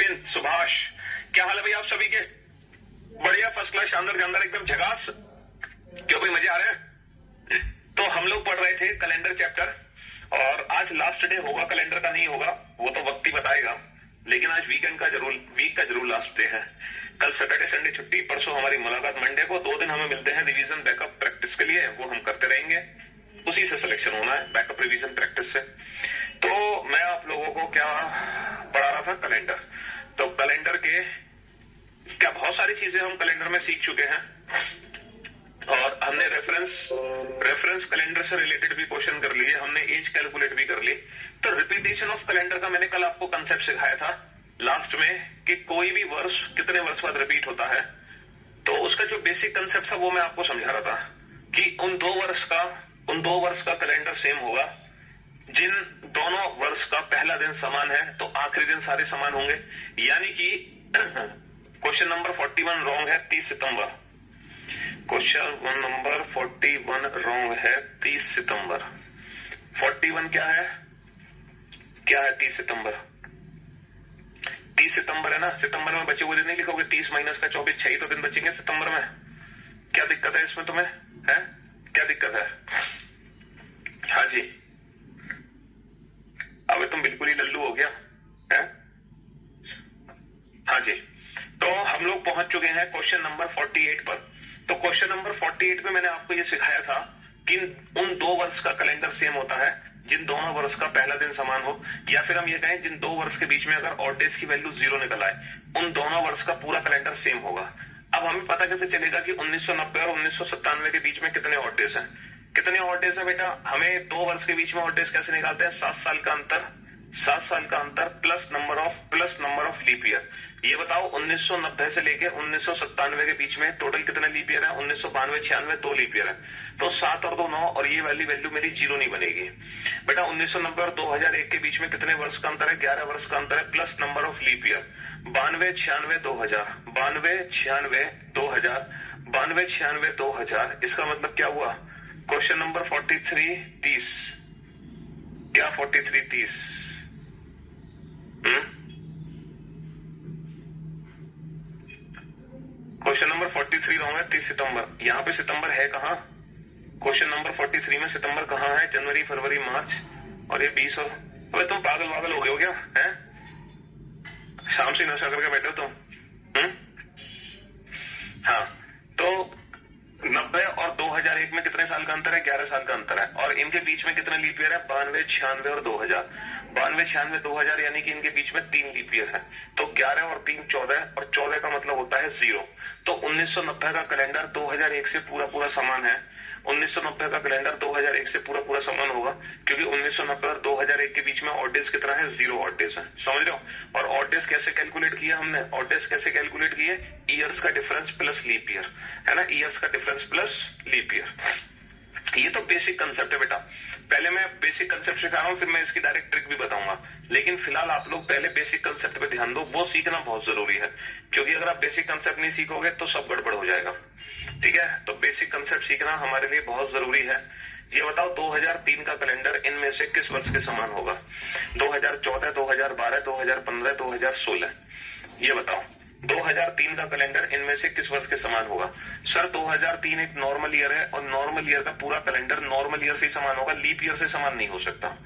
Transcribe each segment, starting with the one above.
अश्विन, सुभाष, क्या हाल है भाई आप सभी के? बढ़िया, फर्स्ट क्लास, शानदार शानदार, एकदम झकास। क्यों भाई, मजे आ रहे हैं? तो हम लोग पढ़ रहे थे कैलेंडर चैप्टर, और आज लास्ट डे होगा, कैलेंडर का नहीं होगा, वो तो वक्त ही बताएगा। लेकिन आज वीक का जरूर लास्ट डे है। कल सैटरडे संडे छुट्टी, परसों हमारी मुलाकात मंडे को। 2 दिन हमें मिलते हैं रिवीजन बैकअप प्रैक्टिस के लिए, वो हम करते रहेंगे। उसी से सिलेक्शन होना है, बैकअप रिवीजन प्रैक्टिस से। तो मैं आप लोगों को क्या पढ़ा रहा था, कैलेंडर। तो कैलेंडर के क्या बहुत सारी चीजें हम कैलेंडर में सीख चुके हैं, और हमने रेफरेंस कैलेंडर से रिलेटेड भी क्वेश्चन कर लिए, हमने एज कैलकुलेट भी कर ली। तो रिपीटेशन ऑफ कैलेंडर का मैंने कल आपको कंसेप्ट सिखाया था लास्ट में, कि कोई भी वर्ष कितने वर्ष बाद रिपीट होता है। तो उसका जो बेसिक कंसेप्ट था वो मैं आपको समझा रहा था, कि उन दो वर्ष का कैलेंडर सेम होगा जिन दोनों वर्ष का पहला दिन समान है, तो आखिरी दिन सारे समान होंगे। यानी कि क्वेश्चन नंबर 41 रॉन्ग है 30 सितंबर। क्वेश्चन नंबर 41 रॉन्ग है 30 सितंबर। 41 क्या है 30 सितंबर? 30 सितंबर है ना। सितंबर में बचे हुए दिन नहीं लिखोगे, 30 माइनस का 24, 6 ही तो दिन बचेंगे सितंबर में। क्या दिक्कत है इसमें तुम्हें? है क्या दिक्कत है? हाँ जी, अबे तुम बिल्कुल ही लल्लू हो गया है। हाँ जी, तो हम लोग पहुंच चुके हैं क्वेश्चन नंबर 48 पर। तो क्वेश्चन नंबर 48 में मैंने आपको ये सिखाया था कि उन 2 वर्ष का कैलेंडर सेम होता है जिन दोनों वर्ष का पहला दिन समान हो, या फिर हम ये कहें जिन 2 वर्ष के बीच में अगर ऑड डेज की वैल्यू 0 निकल आए, उन दोनों वर्ष का पूरा कैलेंडर सेम होगा। अब हमें पता कैसे चलेगा कि 1990 और 1997 के बीच में कितने ऑड डेज हैं? कितने ऑड डेज है बेटा? हमें 2 वर्ष के बीच में ऑड डेज कैसे निकालते हैं? 7 साल का अंतर plus number of leap year. ये बताओ, 1990 से लेके 1997 के बीच में टोटल कितने लीप ईयर है? 1992, 96, 2 लीप ईयर है। तो 7 और 2 9, और ये वाली वैल्यू मेरी 0 नहीं बनेगी बेटा। 1990 और 2001 के बीच में कितने वर्ष का अंतर है? 11 वर्ष का अंतर है, plus number of leap year. 92, 96, 2000। इसका मतलब क्या हुआ? Question number 43 30। क्या 43 30? क्वेश्चन नंबर 43 रॉन्ग है 30 सितंबर। यहाँ पे सितंबर है कहाँ? क्वेश्चन नंबर 43 में सितंबर कहाँ है? जनवरी, फरवरी, मार्च, और ये 20 और। अबे तुम पागल हो गए हो क्या? है शाम से नशा करके बैठे हो तुम? हाँ, तो 90 और 2001 में कितने साल का अंतर है? 11 साल का अंतर है। और इनके बीच में कितने लीप ईयर है? 92, 96 और 2000। 92, 96, 2000, यानी कि इनके बीच में 3 लीप ईयर है। तो 11 और 3 14, और 14 का मतलब होता है 0। तो 1990 का कैलेंडर 2001 से पूरा समान है। 1990 का कैलेंडर 2001 से पूरा समान होगा, क्योंकि 1990 और 2001 के बीच में ऑड डेज कितना है? 0 ऑड डेज है। समझ रहे हो? और ऑड डेज कैसे कैलकुलेट किया हमने? ऑड डेज कैसे कैलकुलेट किए? ईयर्स का डिफरेंस प्लस लीप ईयर, है ना। ईयर्स का डिफरेंस प्लस लीप ईयर। ये तो बेसिक कंसेप्ट है बेटा। पहले मैं बेसिक कंसेप्ट सिखा रहा हूँ, फिर मैं इसकी डायरेक्ट ट्रिक भी बताऊंगा। लेकिन फिलहाल आप लोग पहले बेसिक कंसेप्ट पे ध्यान दो, वो सीखना बहुत जरूरी है। क्योंकि अगर आप बेसिक कंसेप्ट नहीं सीखोगे तो सब गड़बड़ हो जाएगा। ठीक है, तो बेसिक कंसेप्ट सीखना हमारे लिए बहुत जरूरी है। ये बताओ, 2003 का कैलेंडर इनमें से किस वर्ष के समान होगा? 2014, 2012, 2015, 2016। ये बताओ, 2003 का कैलेंडर इनमें से किस वर्ष के समान होगा? सर 2003 एक नॉर्मल ईयर है, और नॉर्मल ईयर का पूरा कैलेंडर नॉर्मल ईयर से ही समान होगा, लीप ईयर से समान नहीं हो सकता।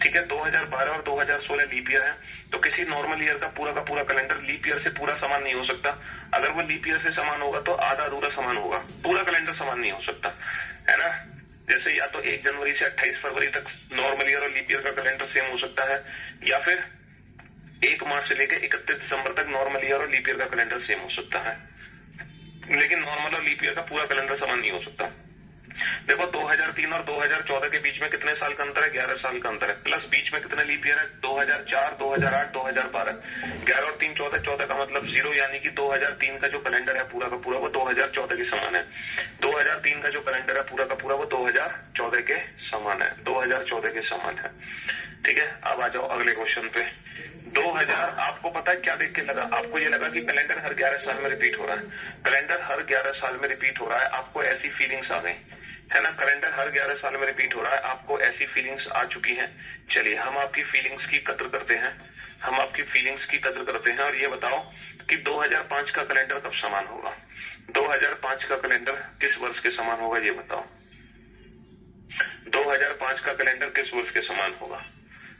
ठीक है, 2012 और 2016 लीप ईयर है, तो किसी नॉर्मल ईयर का पूरा कैलेंडर लीप ईयर से पूरा समान नहीं हो सकता। अगर वो लीप ईयर से समान होगा तो आधा अधूरा समान होगा, पूरा कैलेंडर समान नहीं हो सकता, है ना। जैसे या तो 1 जनवरी से 28 फरवरी तक नॉर्मल ईयर और लीप ईयर का कैलेंडर सेम हो सकता है, या फिर 1 मार्च से लेकर 31 दिसंबर तक नॉर्मल ईयर और लीप ईयर का कैलेंडर सेम हो सकता है। लेकिन नॉर्मल और लीप ईयर का पूरा कैलेंडर समान नहीं हो सकता। देखो, 2003 और 2014 के बीच में कितने साल का अंतर है? 11 साल का अंतर है, प्लस बीच में कितने लीप ईयर है? 2004, 2008, 2012। 11 और 3 14, 14 का मतलब 0, यानी कि 2003 का जो कैलेंडर है पूरा का पूरा वो 2014 के समान है। 2003 का जो कैलेंडर है पूरा का पूरा वो 2014 के समान है, 2014 के समान है। ठीक है, अब आ जाओ अगले क्वेश्चन पे। 2000, आपको पता है क्या देख के लगा? आपको ये लगा कि कैलेंडर हर 11 साल में रिपीट हो रहा है। कैलेंडर हर 11 साल में रिपीट हो रहा है, आपको ऐसी फीलिंग्स आ गई, है ना। कैलेंडर हर 11 साल में रिपीट हो रहा है, आपको ऐसी फीलिंग्स आ चुकी हैं। चलिए हम आपकी फीलिंग्स की कद्र करते हैं। हम आपकी फीलिंग्स की कदर करते हैं। और ये बताओ कि 2005 का कैलेंडर कब समान होगा? 2005 का कैलेंडर किस वर्ष के समान होगा, ये बताओ। 2005 का कैलेंडर किस वर्ष के समान होगा?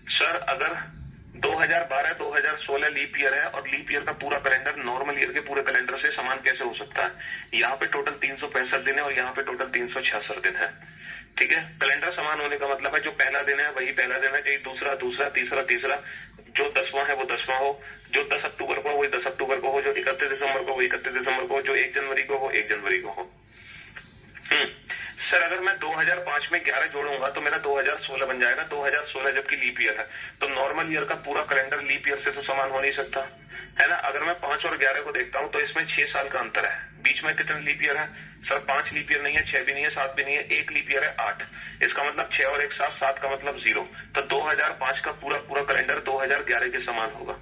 सर अगर 2012-2016 लीप ईयर है और लीप ईयर का पूरा कैलेंडर नॉर्मल ईयर के पूरे कैलेंडर से समान कैसे हो सकता है? यहाँ पे टोटल 365 दिन है और यहाँ पे टोटल 366 दिन है। ठीक है, कैलेंडर समान होने का मतलब है जो पहला दिन है वही पहला दिन है, चाहे दूसरा दूसरा, तीसरा तीसरा, जो 10वां है वो 10वां हो, जो 10 अक्टूबर को वही 10 अक्टूबर को हो, जो 31 दिसंबर को वो 31 दिसंबर को, जो 1 जनवरी को वो 1 जनवरी को हो। सर अगर मैं 2005 में 11 जोड़ूंगा तो मेरा 2016 बन जाएगा। 2016 जबकि लीप ईयर है तो नॉर्मल ईयर का पूरा कैलेंडर लीप ईयर से तो समान हो नहीं सकता, है ना। अगर मैं 5 और 11 को देखता हूं तो इसमें 6 साल का अंतर है। बीच में कितने लीप ईयर है? सर 5 लीप ईयर नहीं है, 6 भी नहीं है, 7 भी नहीं है, 1 लीप ईयर है 8। इसका मतलब 6 और 1 7 का मतलब 0। तो 2005 का पूरा पूरा कैलेंडर 2011 के समान होगा।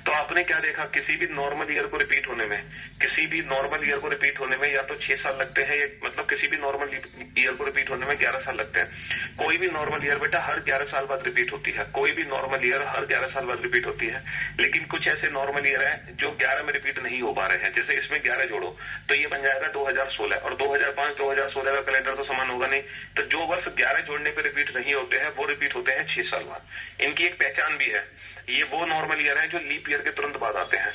तो आपने क्या देखा, किसी भी नॉर्मल ईयर को रिपीट होने में, किसी भी नॉर्मल ईयर को रिपीट होने में या तो 6 साल लगते हैं, मतलब किसी भी नॉर्मल ईयर को रिपीट होने में 11 साल लगते हैं। कोई भी नॉर्मल ईयर बेटा हर 11 साल बाद रिपीट होती है, कोई भी नॉर्मल ईयर हर 11 साल बाद रिपीट होती है। लेकिन कुछ ऐसे नॉर्मल ईयर है जो 11 में रिपीट नहीं हो पा रहे हैं। जैसे इसमें 11 जोड़ो तो ये बन जाएगा 2016 और 2005-2016 का कैलेंडर तो समान होगा नहीं। तो जो वर्ष 11 जोड़ने पे रिपीट नहीं होते हैं वो रिपीट होते हैं 6 साल बाद। इनकी एक पहचान भी है, ये वो नॉर्मल ईयर है जो लीप ईयर के तुरंत बाद आते हैं।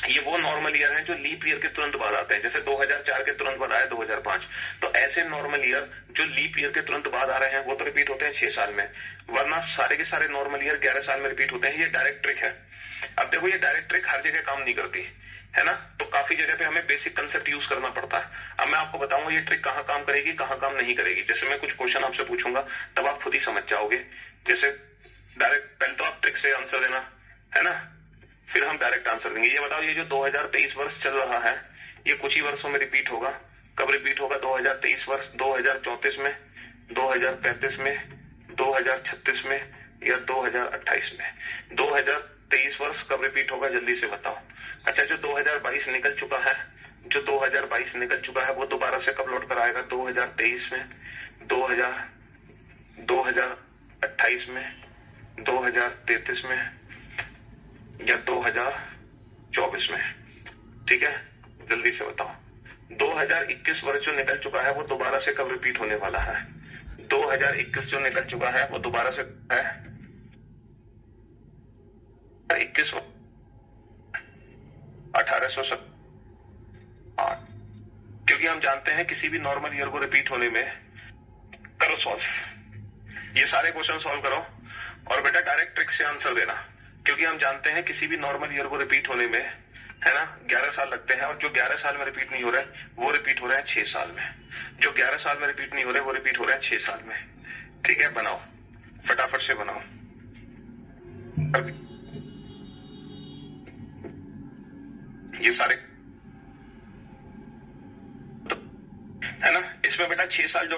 ये वो नॉर्मल ईयर है जो लीप ईयर के तुरंत बाद आते हैं। जैसे 2004 के तुरंत बाद आया 2005, तो ऐसे नॉर्मल ईयर जो लीप ईयर के तुरंत बाद आ रहे हैं वो तो रिपीट होते हैं 6 साल में, वरना सारे के सारे नॉर्मल ईयर 11 साल में रिपीट होते हैं। ये डायरेक्ट ट्रिक है। अब देखो ये डायरेक्ट ट्रिक हर जगह काम नहीं करती है ना, तो काफी जगह पे हमें बेसिक कंसेप्ट यूज करना पड़ता है। अब मैं आपको बताऊंगा ये ट्रिक कहाँ काम करेगी, कहाँ काम नहीं करेगी। जैसे मैं कुछ क्वेश्चन आपसे पूछूंगा तब आप खुद ही समझ जाओगे। जैसे डायरेक्ट पहले तो आप ट्रिक से आंसर देना, है ना, फिर हम डायरेक्ट आंसर देंगे। ये बताओ ये जो 2023 वर्ष चल रहा है ये कुछ ही वर्षों में रिपीट होगा। कब रिपीट होगा? 2023 वर्ष 2034 में, 2035 में, 2036 में या 2028 में? 2023 वर्ष कब रिपीट होगा जल्दी से बताओ। अच्छा जो 2022 निकल चुका है, जो 2022 निकल चुका है वो दोबारा से कब लौट कर आएगा? 2023 में, 2028 में, 2033 में या 2024 में? ठीक है, जल्दी से बताओ। 2021 वर्ष जो निकल चुका है वो दोबारा से कब रिपीट होने वाला है? 2021 जो निकल चुका है वो दोबारा से है 21 1808। क्योंकि हम जानते हैं किसी भी नॉर्मल ईयर को रिपीट होने में, करो सॉल्व, ये सारे क्वेश्चन सॉल्व करो और बेटा डायरेक्ट ट्रिक से आंसर देना। क्योंकि हम जानते हैं किसी भी नॉर्मल ईयर को रिपीट होने में, है ना, 11 साल लगते हैं और जो 11 साल में रिपीट नहीं हो रहा है वो रिपीट हो रहा है 6 साल में। जो 11 साल में रिपीट नहीं हो रहा है वो रिपीट हो रहा है 6 साल में। ठीक है, बनाओ फटाफट से बनाओ। ये सारे तो, है ना, इसमें बेटा 6 साल जो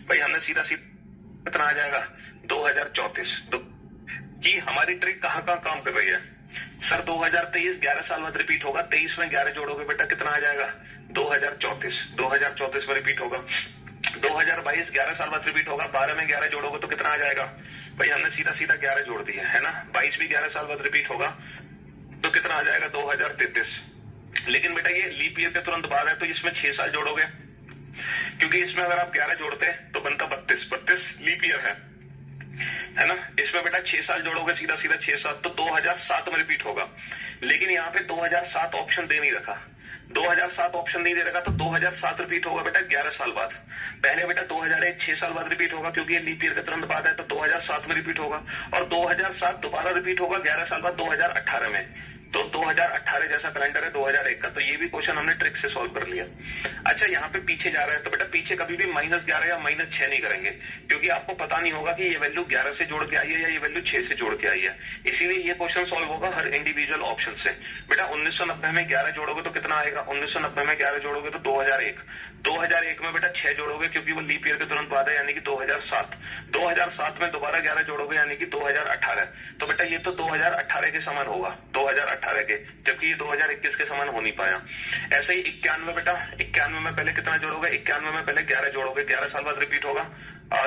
भाई हमने सीधा कितना आ जाएगा 2034। तो कि हमारी ट्रिक कहाँ कहाँ काम कर रही है? सर 2023 11 साल बाद रिपीट होगा, 23 में 11 जोड़ोगे बेटा कितना आ जाएगा 2034। 2034 में रिपीट होगा। 2022 11 साल बाद रिपीट होगा, 12 में 11 जोड़ोगे तो कितना आ जाएगा? भाई हमने सीधा सीधा 11 जोड़ दिया, है ना। 22 भी 11 साल बाद रिपीट होगा तो कितना आ जाएगा 2033। लेकिन बेटा ये लीप ईयर के तुरंत बाद है तो इसमें 6 साल जोड़ोगे, क्योंकि इसमें अगर आप 11 जोड़ते तो बनता 32 लीप ईयर है ना। इसमें बेटा 6 साल जोड़ोगे सीधा सीधा 6 7 तो 2007 में रिपीट होगा। लेकिन यहाँ पे 2007 ऑप्शन दे नहीं रखा, 2007 ऑप्शन नहीं दे रखा तो 2007 रिपीट होगा बेटा 11 साल बाद। पहले बेटा 2001 6 साल बाद रिपीट होगा क्योंकि ये लीप ईयर के तुरंत बाद है तो 2007 में रिपीट होगा और 2007 दोबारा रिपीट होगा 11 साल बाद 2018 में। तो 2018 जैसा कैलेंडर है 2001 का। तो ये भी क्वेश्चन हमने ट्रिक से सॉल्व कर लिया। अच्छा यहाँ पे पीछे जा रहे हैं तो बेटा पीछे कभी भी -11 या -6 नहीं करेंगे, क्योंकि आपको पता नहीं होगा कि ये वैल्यू 11 से जोड़ के आई है या ये वैल्यू 6 से जोड़ के आई है। इसीलिए ये क्वेश्चन सॉल्व होगा हर इंडिविजुअल ऑप्शन से। बेटा 1990 में 11 जोड़ोगे तो कितना आएगा? 1990 में 11 जोड़ोगे तो 2001। 2001 में बेटा 6 जोड़ोगे क्योंकि वो लीप ईयर के तुरंत बाद है यानी कि 2007। 2007 में दोबारा 11 जोड़ोगे यानी कि 2018। तो बेटा ये तो 2018 के समान होगा। 2018 2018 के, जबकि ये 2021 के समान हो नहीं पाया। ऐसे ही 91 बेटा, 91 में पहले कितना जोड़ोगे, 91 में पहले 11 जोड़ोगे, 11 साल बाद रिपीट होगा।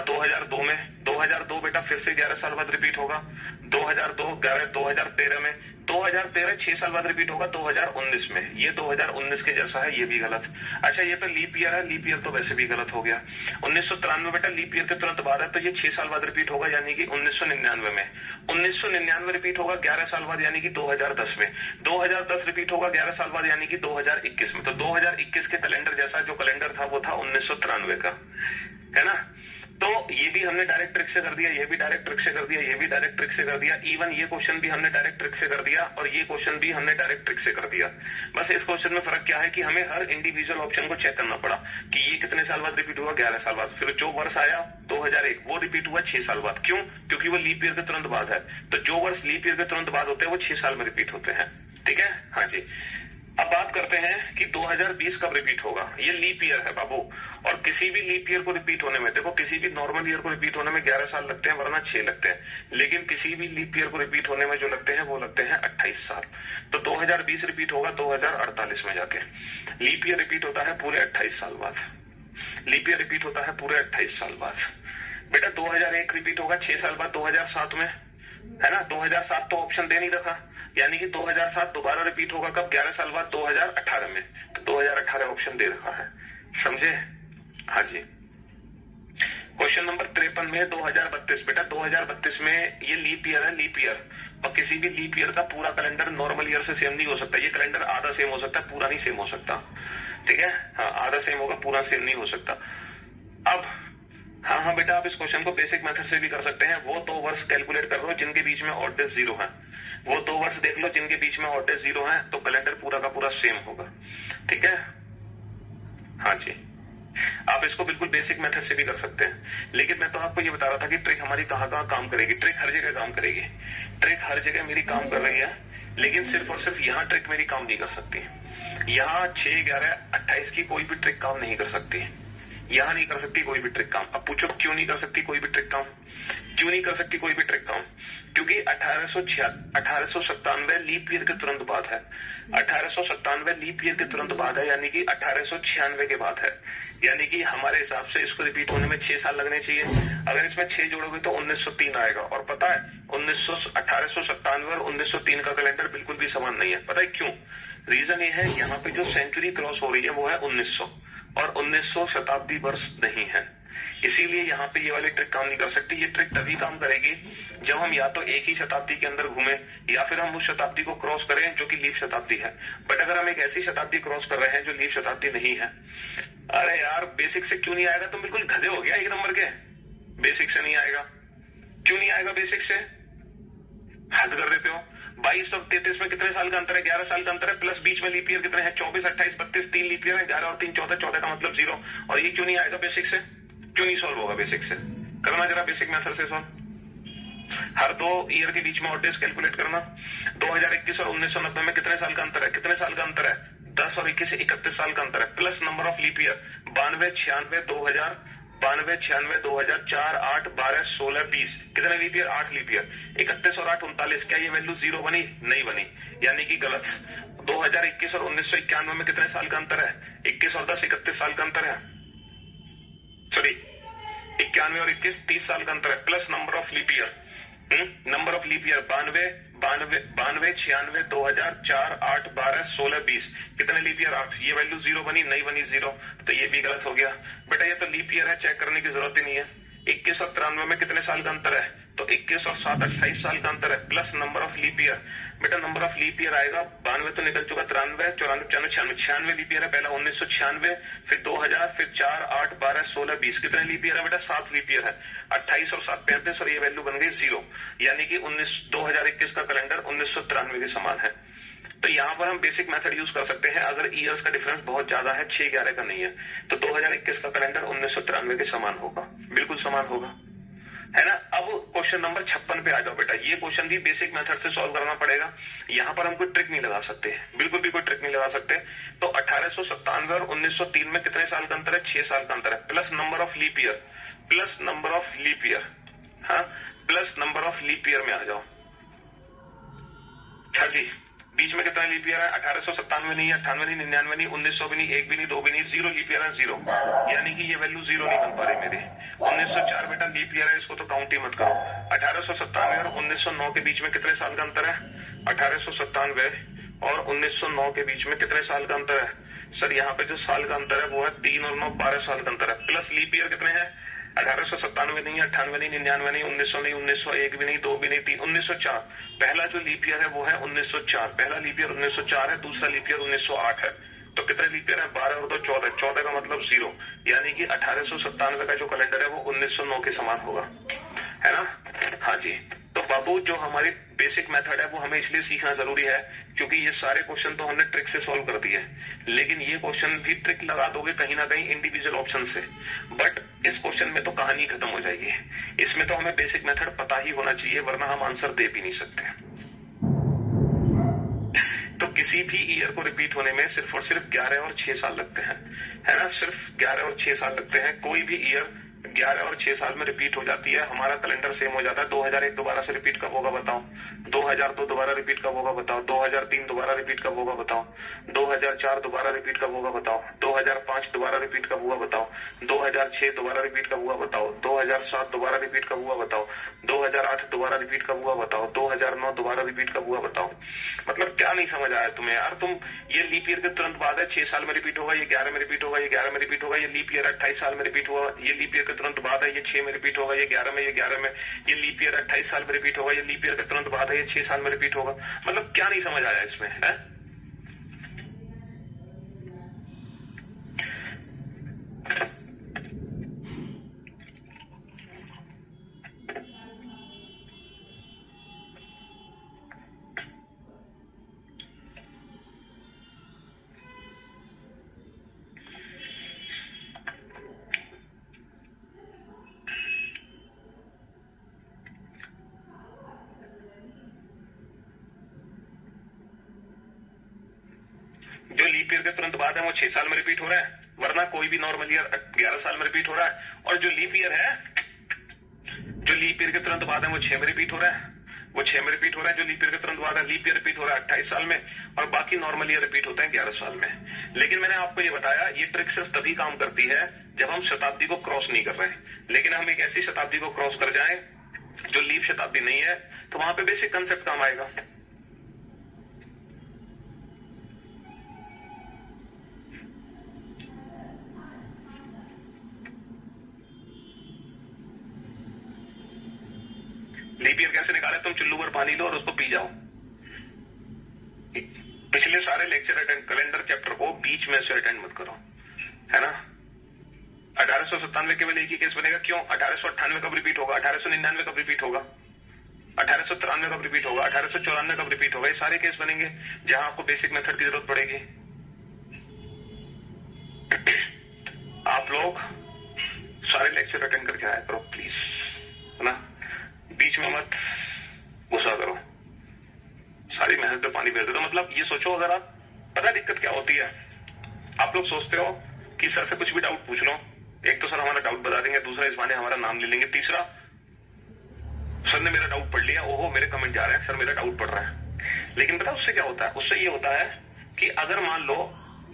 2002 में, 2002 बेटा फिर से 11 साल बाद रिपीट होगा। 2002 11, 2013 में, 2013 6 साल बाद रिपीट होगा 2019 में। ये 2019 के जैसा है, ये भी गलत। अच्छा ये तो लीप ईयर है, लीप ईयर तो वैसे भी गलत हो गया। 1993 बेटा लीप ईयर के तुरंत बाद है, तो ये 6 साल बाद रिपीट होगा, यानी कि 1999 में। 1999 रिपीट होगा 11 साल बाद, यानी कि 2010 में। 2010 रिपीट होगा 11 साल बाद, यानी कि 2021 में। तो 2021 के कैलेंडर जैसा जो कैलेंडर था वो था 1993 का, है ना। तो ये भी हमने डायरेक्ट ट्रिक से कर दिया, ये भी डायरेक्ट ट्रिक से कर दिया, ये भी डायरेक्ट ट्रिक से कर दिया। इवन ये क्वेश्चन भी हमने डायरेक्ट ट्रिक से कर दिया और ये क्वेश्चन भी हमने डायरेक्ट ट्रिक से कर दिया। बस इस क्वेश्चन में फर्क क्या है कि हमें हर इंडिविजुअल ऑप्शन को चेक करना पड़ा कि ये कितने साल बाद रिपीट हुआ, 11 साल बाद। फिर जो वर्ष आया 2001 वो रिपीट हुआ 6 साल बाद। क्यों? क्योंकि वो लीप ईयर के तुरंत बाद है। तो जो वर्ष लीप ईयर के तुरंत बाद होते हैं वो 6 साल में रिपीट होते हैं। ठीक है, हाँ जी। अब बात करते हैं कि 2020 कब रिपीट होगा। ये लीप ईयर है बाबू, और किसी भी लीप ईयर को रिपीट होने में, देखो किसी भी नॉर्मल ईयर को रिपीट होने में 11 साल लगते हैं, वरना 6 लगते हैं, लेकिन किसी भी लीप ईयर को रिपीट होने में जो लगते हैं वो लगते हैं 28 साल। तो 2020 रिपीट होगा 2048 में जाके। लीप ईयर रिपीट होता है पूरे 28 साल बाद। लीप ईयर रिपीट होता है पूरे 28 साल बाद। बेटा 2001 रिपीट होगा 6 साल बाद 2007 में, है ना। 2007 तो ऑप्शन दे नहीं रखा, यानी कि 2007 दोबारा रिपीट होगा कब, 11 साल बाद 2018 में। तो 2018 ऑप्शन दे रखा है, समझे। हाँ जी। क्वेश्चन नंबर 53 में 2032 बेटा 2032 में ये लीप ईयर है, लीप ईयर। और किसी भी लीप ईयर का पूरा कैलेंडर नॉर्मल ईयर से सेम नहीं हो सकता। ये कैलेंडर आधा सेम हो सकता है, पूरा नहीं सेम हो सकता। ठीक है, हाँ आधा सेम होगा, पूरा सेम नहीं हो सकता। अब हाँ बेटा आप इस क्वेश्चन को बेसिक मेथड से भी कर सकते हैं। वो 2 वर्ष कैलकुलेट कर लो जिनके बीच में ऑड डेज 0 है, वो 2 वर्ष देख लो जिनके बीच में ऑड डेज 0 है, तो कैलेंडर पूरा का पूरा सेम होगा। ठीक है, हाँ जी। आप इसको बिल्कुल बेसिक मेथड से भी कर सकते हैं, लेकिन मैं तो आपको ये बता रहा था कि ट्रिक हमारी कहाँ कहाँ काम करेगी। ट्रिक हर जगह काम करेगी, ट्रिक हर जगह मेरी काम कर रही है, लेकिन सिर्फ और सिर्फ यहाँ ट्रिक मेरी काम नहीं कर सकती। यहाँ 6, 11, 28 की कोई भी ट्रिक काम नहीं कर सकती, यहां नहीं कर सकती कोई भी ट्रिक काम। अब पूछो क्यों नहीं कर सकती कोई भी ट्रिक काम, क्यों नहीं कर सकती कोई भी ट्रिक काम? क्योंकि 1897 लीप ईयर के तुरंत बाद है। 1897 लीप ईयर के तुरंत बाद है, यानी कि 1896 के बाद है। यानी कि हमारे हिसाब से इसको रिपीट होने में 6 साल लगने चाहिए। अगर इसमें 6 जोड़ोगे तो 1903 आएगा। और पता है 1897 और 1903 का कैलेंडर बिल्कुल भी समान नहीं है। पता है क्यों? रीजन ये है, यहाँ पे जो सेंचुरी क्रॉस हो रही है वो है 1900, और 1900 शताब्दी वर्ष नहीं है, इसीलिए यहाँ पे ये वाली ट्रिक काम नहीं कर सकती। ये ट्रिक तभी काम करेगी जब हम या तो एक ही शताब्दी के अंदर घूमें, या फिर हम उस शताब्दी को क्रॉस करें जो कि लीप शताब्दी है। बट अगर हम एक ऐसी शताब्दी क्रॉस कर रहे हैं जो लीप शताब्दी नहीं है, अरे यार बेसिक से क्यों नहीं आएगा? तुम बिल्कुल गधे हो गया 1 नंबर के। बेसिक से नहीं आएगा, क्यों नहीं आएगा बेसिक से? हद कर देते हो। 22 और 33 में कितने साल का अंतर है? 11 साल का अंतर है, प्लस बीच में लीप ईयर कितने हैं? 24, 28, 32, 3 लीप ईयर है, 11 और 3 14, 14 का मतलब 0। और ये क्यों नहीं आएगा बेसिक से? क्यों नहीं सॉल्व होगा बेसिक से? करना जरा बेसिक मेथड से सॉल्व। हर 2 ईयर के बीच में ऑड डेज कैलकुलेट करना। 2021 और 1990 में कितने साल का अंतर है? कितने साल का अंतर है? 10 और 21 31 साल का अंतर है, plus number of leap year 92, 96, 2000, 92, 96, 2000, 4, 8, 12, 16, 20। कितने लीप ईयर? 8 leap year. 31 और 8 39। क्या ये वैल्यू 0 बनी? नहीं बनी, यानी कि गलत। 2021 और 1991 में कितने साल का अंतर है? 21 और 10 31 साल का अंतर है। सॉरी 91 और 21 30 साल का अंतर है, plus number of leap year. Number of leap year 92, 96, 2000, 4, 8, 12, 16, 20। कितने लीप ईयर? 8। ये वैल्यू 0 बनी? नहीं बनी, 0। तो ये भी गलत हो गया। बेटा ये तो लीप ईयर है, चेक करने की जरूरत ही नहीं है। 21 और 93 में कितने साल का अंतर है? तो 21 और 7 28 साल का अंतर है, plus number of leap year. बेटा नंबर ऑफ लीप ईयर आएगा 92 तो निकल चुका, 93, 94, 95, 96 लीप ईयर है पहला, 1996, फिर 2000, फिर 4, 8, 12, 16, 20। कितने लीप ईयर है बेटा? 7 लीप ईयर है। 28 और 7 35, और ये वैल्यू बन गई 0, यानी कि 2021 का कैलेंडर 1993 के समान है। तो यहाँ पर हम बेसिक मेथड यूज कर सकते हैं अगर ईयर्स का डिफरेंस बहुत ज्यादा है, 6-11 का नहीं है, तो 2021 का कैलेंडर 1993 के समान होगा, बिल्कुल समान होगा, है ना। अब क्वेश्चन नंबर 56 पे आ जाओ बेटा। ये क्वेश्चन भी बेसिक मेथड से सॉल्व करना पड़ेगा। यहाँ पर हम कोई ट्रिक नहीं लगा सकते, बिल्कुल भी कोई ट्रिक नहीं लगा सकते। तो 1897 और 1903 में कितने साल का अंतर है? 6 साल का अंतर है, plus number of leap year, plus number of leap year, हाँ plus number of leap year में आ जाओ। अच्छा जी, बीच में कितना लीप ईयर है? 1897 नहीं, 98 नहीं, 99 नहीं, 1900 भी नहीं, 1 भी नहीं, 2 भी नहीं, 0 लीप ईयर है, 0। यानी कि ये वैल्यू 0 नहीं बन पा रही मेरी। 1904 बेटा लीप ईयर है, इसको तो काउंट ही मत करो। 1897 और 1909 के बीच में कितने साल का अंतर है? 1897 और 1909 के बीच में कितने साल का अंतर है? सर यहाँ पे जो साल का अंतर है वो है 3 और 9 12 साल का अंतर है। प्लस लीप ईयर कितने हैं? 1897 नहीं, 98 नहीं, 99 नहीं, 1900 नहीं, 1901 भी नहीं, 2 भी नहीं, 3, 1904। पहला जो लीप ईयर है वो है 1904। पहला लीप ईयर 1904 है, दूसरा लीप ईयर 1908 है। तो कितने लीप ईयर है? 12 और 2 14। 14 का मतलब 0, यानी कि 1897 का जो कैलेंडर है वो 1909 के समान होगा, है ना? हाँ जी। तो बाबू जो हमारी बेसिक मेथड है वो हमें इसलिए सीखना जरूरी है क्योंकि ये सारे क्वेश्चन तो हमने ट्रिक से सॉल्व कर दिए, लेकिन ये क्वेश्चन भी ट्रिक लगा दोगे कहीं ना कहीं इंडिविजुअल ऑप्शन से। बट इस क्वेश्चन में तो कहानी खत्म हो जाएगी। इसमें तो हमें बेसिक मेथड पता ही होना चाहिए, वरना हम आंसर दे भी नहीं सकते। तो किसी भी ईयर को रिपीट होने में सिर्फ और सिर्फ 11 और 6 साल लगते हैं, है ना? सिर्फ 11 और 6 साल लगते हैं। कोई भी ईयर 11 और 6 साल में रिपीट हो जाती है। हमारा कैलेंडर सेम हो जाता है। 2001 दोबारा से रिपीट कब होगा बताओ? 2002 दोबारा रिपीट कब होगा बताओ? 2003 दोबारा रिपीट कब होगा बताओ? 2004 दोबारा रिपीट कब होगा बताओ? 2005 दोबारा रिपीट कब हुआ बताओ? 2006 दोबारा रिपीट कब हुआ बताओ? 2007 दोबारा रिपीट कब हुआ बताओ? 2008 दोबारा रिपीट कब हुआ बताओ? 2009 दोबारा रिपीट कब हुआ बताओ? मतलब क्या नहीं समझ आया तुम्हें यार? तुम ये लीप ईयर के तुरंत बाद है, 6 साल में रिपीट होगा, ये 11 में रिपीट होगा, ये 11 में रिपीट होगा, ये लीप ईयर 28 साल में रिपीट हुआ, ये लीप ईयर के तुरंत बाद है, ये 6 में रिपीट होगा, ये 11 में, ये 11 में, ये लीप ईयर 28 साल में रिपीट होगा, ये लीप ईयर के तुरंत बाद है, ये 6 साल में रिपीट होगा। मतलब क्या नहीं समझ आया इसमें, है? जो लीप ईयर के तुरंत बाद है वो 6 साल में रिपीट हो रहा है, वरना कोई भी नॉर्मल ईयर 11 साल में रिपीट हो रहा है। और जो लीप ईयर है, जो लीप ईयर के तुरंत बाद है वो 6 में रिपीट हो रहा है, वो 6 में रिपीट हो रहा है। जो लीप ईयर के तुरंत बाद है, लीप ईयर रिपीट हो रहा है 28 साल में, और बाकी नॉर्मल ईयर रिपीट होते हैं 11 साल में। लेकिन मैंने आपको ये बताया, ये ट्रिक सिर्फ तभी काम करती है जब हम शताब्दी को क्रॉस नहीं कर रहे हैं। लेकिन हम एक ऐसी शताब्दी को क्रॉस कर जाएं जो लीप शताब्दी नहीं है, तो वहां पे बेसिक कंसेप्ट काम आएगा। लीप ईयर कैसे निकाले? तुम चुल्लू पर पानी लो और उसको पी जाओ। पिछले सारे लेक्चर अटेंड, कैलेंडर चैप्टर को बीच में से अटेंड मत करो, है ना? 1897 केवल एक ही केस बनेगा। क्यों? 1898 कब रिपीट होगा? 1899 कब रिपीट होगा? 1893 कब रिपीट होगा? 1894 कब रिपीट होगा? ये सारे केस बनेंगे जहां आपको बेसिक मेथड की जरूरत पड़ेगी। आप लोग सारे लेक्चर अटेंड करके आया करो प्लीज, है ना? बीच में मत गुस्सा करो। सारी मेहनत पे पानी फेर दो। तो मतलब ये सोचो, अगर आप, पता दिक्कत क्या होती है, आप लोग सोचते हो कि सर से कुछ भी डाउट पूछ लो, एक तो सर हमारा डाउट बता देंगे, दूसरा इस बहाने हमारा नाम ले लेंगे, तीसरा सर ने मेरा डाउट पढ़ लिया, ओहो मेरे कमेंट जा रहे हैं, सर मेरा डाउट पढ़ रहा है। लेकिन पता उससे क्या होता है? उससे ये होता है कि अगर मान लो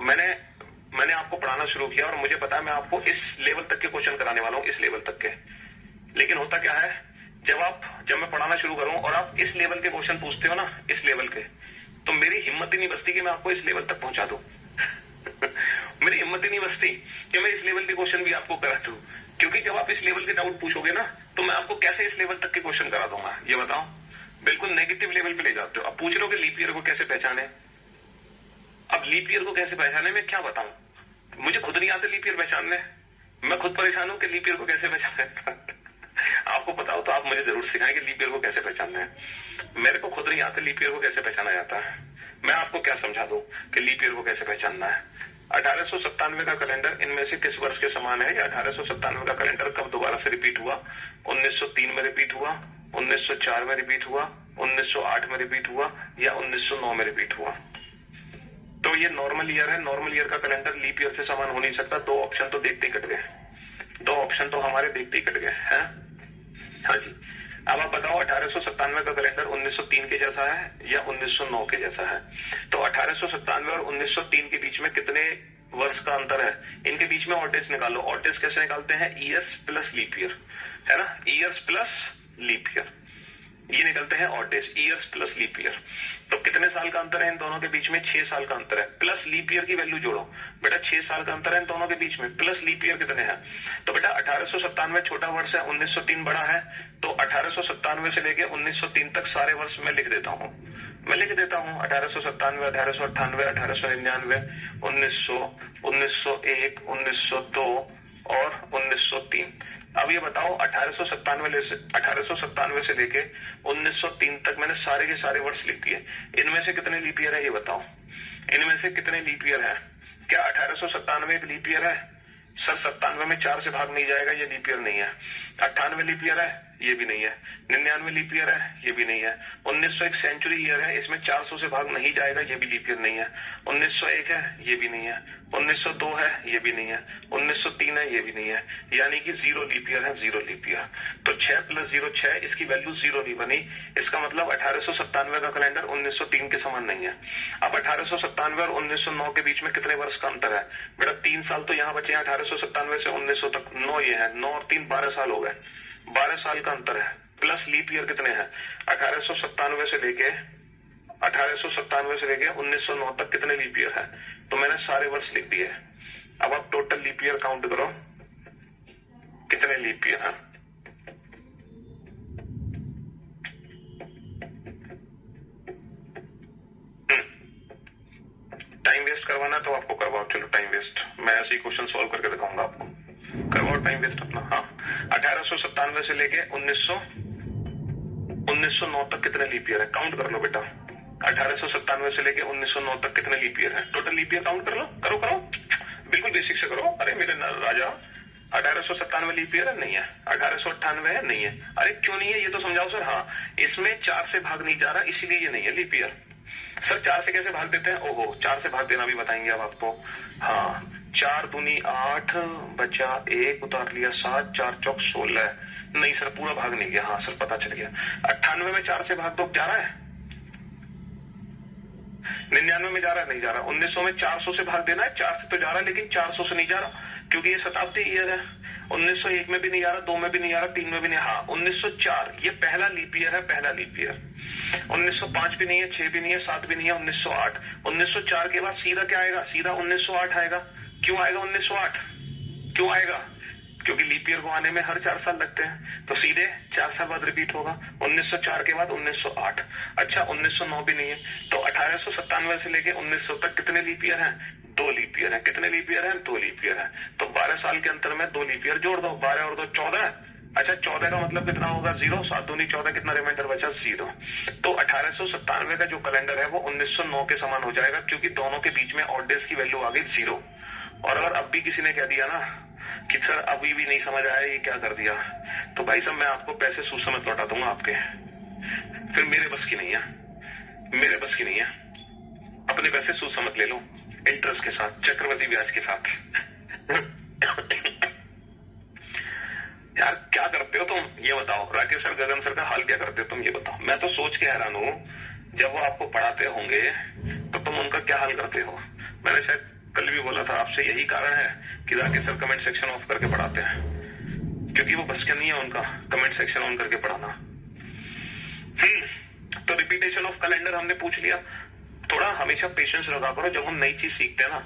मैंने आपको पढ़ाना शुरू किया और मुझे पता है मैं आपको इस लेवल तक के क्वेश्चन कराने वाला हूं, इस लेवल तक के। लेकिन होता क्या है, जब मैं पढ़ाना शुरू करूं और आप इस लेवल के क्वेश्चन पूछते हो ना, इस लेवल के, तो मेरी हिम्मत ही नहीं बचती कि मैं आपको इस लेवल तक पहुंचा दूं। मेरी हिम्मत ही नहीं बचती कि मैं इस लेवल के क्वेश्चन भी आपको करा दूं, क्योंकि जब आप इस लेवल के डाउट पूछोगे ना, तो मैं आपको कैसे इस लेवल तक के क्वेश्चन करा दूंगा, ये बताओ? बिल्कुल नेगेटिव लेवल पे ले जाते हो। अब पूछ रहे हो कि लीप ईयर को कैसे पहचाने। अब लीप ईयर को कैसे पहचाने मैं क्या बताऊं? मुझे खुद नहीं आते लीप ईयर पहचानने, मैं खुद परेशान हूं कि लीप ईयर को कैसे पहचाने। आपको पता हो तो आप मुझे जरूर सिखाएं कि लीप ईयर को कैसे पहचानना है। मेरे को खुद नहीं आता लीप ईयर को कैसे पहचाना जाता है। मैं आपको क्या समझा दूं कि लीप ईयर को कैसे पहचानना है। 1897 का कैलेंडर इनमें से किस वर्ष के समान है? या 1897 का कैलेंडर कब दोबारा से रिपीट हुआ? 1903 में रिपीट हुआ, 1904 में रिपीट हुआ, 1908 में रिपीट हुआ, या 1909 में रिपीट हुआ? तो ये नॉर्मल ईयर है। नॉर्मल ईयर का कैलेंडर लीप ईयर से समान हो नहीं सकता। 2 ऑप्शन तो देखते ही कट गए, 2 ऑप्शन तो हमारे देखते ही कट गए हैं। हाँ जी, अब आप बताओ 1897 का कैलेंडर 1903 के जैसा है या 1909 के जैसा है? तो 1897 और 1903 के बीच में कितने वर्ष का अंतर है? इनके बीच में ऑड डेज निकालो। ऑड डेज कैसे निकालते हैं? ईयर्स प्लस लीप ईयर, है ना, ईयर्स प्लस लीप ईयर, ये निकलते हैं odd days, years plus leap year. तो कितने साल का अंतर है इन दोनों के बीच में? 6 साल का अंतर है। प्लस लीप ईयर की वैल्यू जोड़ो बेटा, 6 साल का अंतर है इन दोनों के बीच में, प्लस लीप ईयर कितने हैं? तो बेटा 1897 छोटा वर्ष है, 1903 बड़ा है, तो 1897 से लेके 1903 तक सारे वर्ष मैं लिख देता हूँ, मैं लिख देता हूँ 1897, 1898, 1899, 1900, 1901, 1902 और 1903। अब ये बताओ 1897 से लेके 1903 तक मैंने सारे के सारे वर्ष लिख दिए, इनमें से कितने लीप ईयर है ये बताओ, इनमें से कितने लीप ईयर है? क्या 1897 एक लीप ईयर है? सर 97 में 4 से भाग नहीं जाएगा, ये लीप ईयर नहीं है। 98 लीप ईयर है, ये भी नहीं है। 99 लीप ईयर है, ये भी नहीं है। 1900 एक सेंचुरी ईयर है, इसमें 400 से भाग नहीं जाएगा, ये भी लीप ईयर नहीं है। 1901 है, ये भी नहीं है। 1902 है, ये भी नहीं है। 1903 है, ये भी नहीं है। यानी कि 0 लीप ईयर है, 0 लीप ईयर। तो 6 + 0 6, इसकी वैल्यू 0 नहीं बनी। इसका मतलब 1897 का कैलेंडर 1903 के समान नहीं है। अब 1897 और 1909 के बीच में कितने वर्ष का अंतर है? बेटा 3 साल तो यहाँ बचे हैं, 1897 से 1900 तक 9 ये है, 9 और 3 12 साल हो गए, 12 साल का अंतर है। प्लस लीप ईयर कितने हैं? 1897 से लेके 1909 तक कितने लीप ईयर है? तो मैंने सारे वर्ष लिख दिए। अब आप टोटल लीप ईयर काउंट करो, कितने लीप ईयर है? टाइम वेस्ट करवाना तो आपको करवाओ, चलो टाइम वेस्ट, मैं ऐसे ही क्वेश्चन सॉल्व करके दिखाऊंगा आपको, करवाओ टाइम वेस्ट अपना। हाँ 1897 से लेके 1909 तक कितने लीप ईयर है? काउंट कर लो बेटा। 1897 से लेके 1909 तक कितने लीप ईयर है? टोटल लीप ईयर काउंट कर लो, करो करो, बिल्कुल बेसिक से करो। अरे मेरे राजा 1897 लीप ईयर है? नहीं है। 1898 है? नहीं है। अरे क्यों नहीं है ये तो समझाओ सर। हाँ इसमें 4 से भाग नहीं जा रहा, इसीलिए ये नहीं है लीप ईयर। सर 4 से कैसे भाग देते हैं? ओहो 4 से भाग देना भी बताएंगे अब आपको। हाँ 4 दूनी 8 बचा 1, उतार लिया 7, 4 चौक 16। नहीं सर पूरा भाग नहीं गया। हाँ सर पता चल गया। 98 में 4 से भाग दो, जा रहा है? 99 में जा रहा है? नहीं जा रहा। 1900 में 400 से भाग देना है, 4 से तो जा रहा है लेकिन 400 से नहीं जा रहा, क्योंकि ये शताब्दी ईयर है। 1901 में भी नहीं जा रहा, 2 में भी नहीं जा रहा, 3 में भी नहीं। हाँ 1904 ये पहला लीप ईयर है, पहला लीप ईयर। 1905 भी नहीं है, 6 भी नहीं है, 7 भी नहीं है। 1908, 1904 के बाद सीधा क्या आएगा? सीधा 1908 आएगा। क्यों आएगा 1908? क्यों आएगा? क्योंकि लीप ईयर को आने में हर 4 साल लगते हैं, तो सीधे 4 साल बाद रिपीट होगा। 1904 के बाद 1908। अच्छा 1909 भी नहीं है। तो 1897 से लेके 1900 तक कितने लीप ईयर हैं? 2 लीप ईयर है। कितने लीप ईयर है? 2 लीप ईयर है। तो 12 साल के अंतर में 2 लीप ईयर जोड़ दो, 12 और 2 14। अच्छा 14 का मतलब कितना होगा? 0। 7 दूनी 14, कितना रिमाइंडर बचा? 0। तो 1897 का जो कैलेंडर है वो 1909 के समान हो जाएगा, क्योंकि दोनों के बीच में ऑड डेज की वैल्यू आ गई 0। और अगर अब भी किसी ने कह दिया ना कि सर अभी भी नहीं समझ आया ये क्या कर दिया, तो भाई साहब मैं आपको पैसे सूद समेत लौटा दूंगा आपके। फिर मेरे बस की नहीं है, मेरे बस की नहीं है। अपने पैसे सूद समेत ले लो, इंटरेस्ट के साथ, चक्रवृद्धि ब्याज के साथ। यार क्या करते हो तुम ये बताओ? राकेश सर, गगन सर का हाल क्या करते हो तुम ये बताओ? मैं तो सोच के हैरान हूं, जब वो आपको पढ़ाते होंगे तो तुम उनका क्या हाल करते हो? मैंने शायद कल भी बोला था आपसे, यही कारण है कि Rakesh sir comment section of करके पढ़ाते हैं, क्योंकि वो बस का नहीं है उनका कमेंट सेक्शन ऑन करके पढ़ाना। तो रिपीटेशन ऑफ कैलेंडर हमने पूछ लिया। थोड़ा हमेशा पेशेंस रखा करो, जब हम नई चीज सीखते हैं ना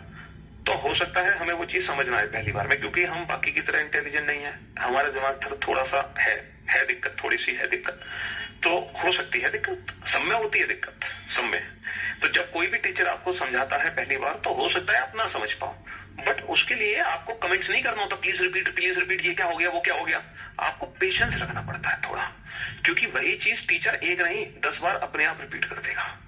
तो हो सकता है हमें वो चीज समझना है पहली बार में, क्योंकि हम बाकी की तरह इंटेलिजेंट नहीं है, हमारा दिमाग थोड़ा सा है दिक्कत, थोड़ी सी है दिक्कत, तो हो सकती है दिक्कत, सब में होती है दिक्कत, सब में। तो जब कोई भी टीचर आपको समझाता है पहली बार तो हो सकता है आप ना समझ पाओ, बट उसके लिए आपको कमेंट्स नहीं करना होता प्लीज रिपीट, ये क्या हो गया, वो क्या हो गया। आपको पेशेंस रखना पड़ता है थोड़ा, क्योंकि वही चीज टीचर एक नहीं 10 बार अपने आप रिपीट कर देगा।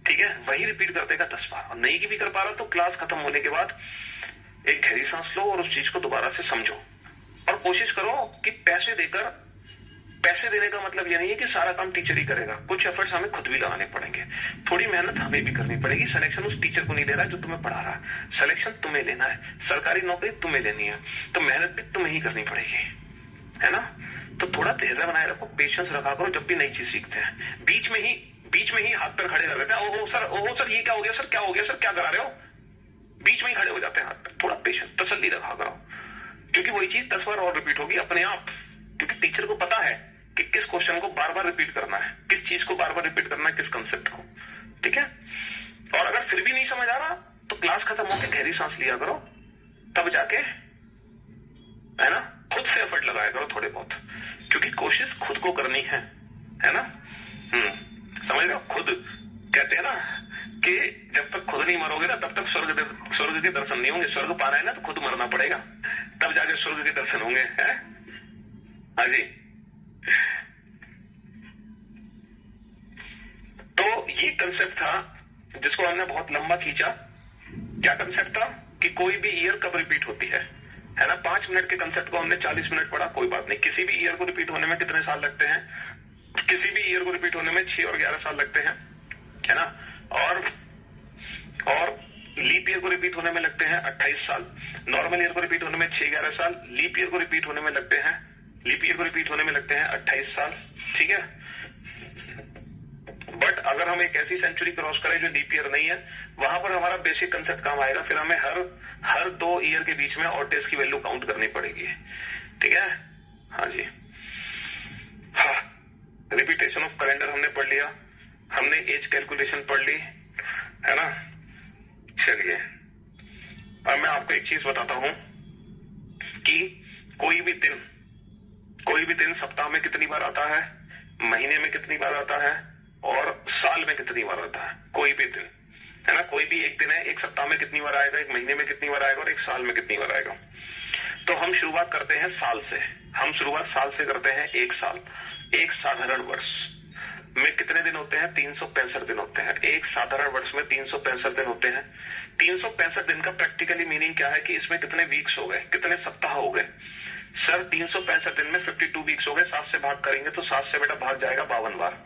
ठीक है, वही रिपीट कर देगा 10 बार, और नहीं की भी कर पा रहा तो क्लास खत्म होने के बाद एक गहरी सांस लो और उस चीज को दोबारा से समझो, और कोशिश करो कि पैसे देने का मतलब ये नहीं है कि सारा काम टीचर ही करेगा, कुछ एफर्ट्स हमें खुद भी लगाने पड़ेंगे, थोड़ी मेहनत हमें भी करनी पड़ेगी। सिलेक्शन उस टीचर को नहीं दे रहा है जो तुम्हें पढ़ा रहा है, सिलेक्शन तुम्हें लेना है, सरकारी नौकरी तुम्हें लेनी है, तो मेहनत भी तुम्हें ही करनी पड़ेगी, है ना। तो थोड़ा धैर्य बनाए रखो, पेशेंस रखा करो जब भी नई चीज सीखते हैं। बीच में ही हाथ पैर खड़े कर देते हैं, ओहो सर ये क्या हो गया सर, क्या हो गया सर, क्या करा रहे हो, बीच में ही खड़े हो जाते हैं हाथ पैर। थोड़ा पेशेंस, तसल्ली रखा करो, क्योंकि वही चीज 10 बार और रिपीट होगी अपने आप, क्योंकि टीचर को पता है कि किस क्वेश्चन को बार बार रिपीट करना है, किस चीज को बार बार रिपीट करना है, किस कंसेप्ट को। ठीक है, और अगर फिर भी नहीं समझ आ रहा तो क्लास खत्म होकर गहरी सांस लिया करो, तब जाके, है ना, खुद से एफर्ट लगाया करो थोड़े बहुत, क्योंकि कोशिश खुद को करनी है ना। समझ रहे हो, खुद कहते हैं ना कि जब तक खुद नहीं मरोगे ना तब तक स्वर्ग के दर्शन नहीं होंगे। स्वर्ग पाना है ना तो खुद मरना पड़ेगा, तब जाके स्वर्ग के दर्शन होंगे, है। हाँ जी, तो ये कंसेप्ट था जिसको हमने बहुत लंबा खींचा। क्या कंसेप्ट था कि कोई भी ईयर कब रिपीट होती है ना। 5 मिनट के कंसेप्ट को हमने 40 मिनट पढ़ा, कोई बात नहीं। किसी भी ईयर को रिपीट होने में कितने साल लगते हैं, किसी भी ईयर को रिपीट होने में 6 और 11 साल लगते हैं, है ना। और लीप ईयर को रिपीट होने में लगते हैं 28 साल, नॉर्मल ईयर को रिपीट होने में 6-11 साल, लीप ईयर को रिपीट होने में लगते हैं 28 साल। ठीक है, बट अगर हम एक ऐसी सेंचुरी क्रॉस करें जो लीप ईयर नहीं है, वहां पर हमारा बेसिक कंसेप्ट काम आएगा। फिर हमें हर 2 ईयर के बीच में और डेज की वैल्यू काउंट करनी पड़ेगी। ठीक है, हाँ जी, हाँ, रिपीटेशन ऑफ कैलेंडर हमने पढ़ लिया, हमने एज कैलकुलेशन पढ़ ली, है ना। चलिए, अब मैं आपको एक चीज बताता हूं कि कोई भी दिन सप्ताह में कितनी बार आता है, महीने में कितनी बार आता है और साल में कितनी बार आता है। कोई भी दिन, है ना, कोई भी एक दिन है, एक सप्ताह में कितनी बार आएगा, एक महीने में कितनी बार आएगा और एक साल में कितनी बार आएगा। तो हम शुरुआत करते हैं साल से। करते हैं एक साल। एक साधारण वर्ष में कितने दिन होते हैं, 365 दिन होते हैं। एक साधारण वर्ष में 365 दिन होते हैं। 365 दिन का प्रैक्टिकली मीनिंग क्या है कि इसमें कितने वीक्स हो गए, कितने सप्ताह हो गए। सर 365 दिन में 52 वीक्स हो गए, 7 से भाग करेंगे तो 7 से बेटा भाग जाएगा 52 बार,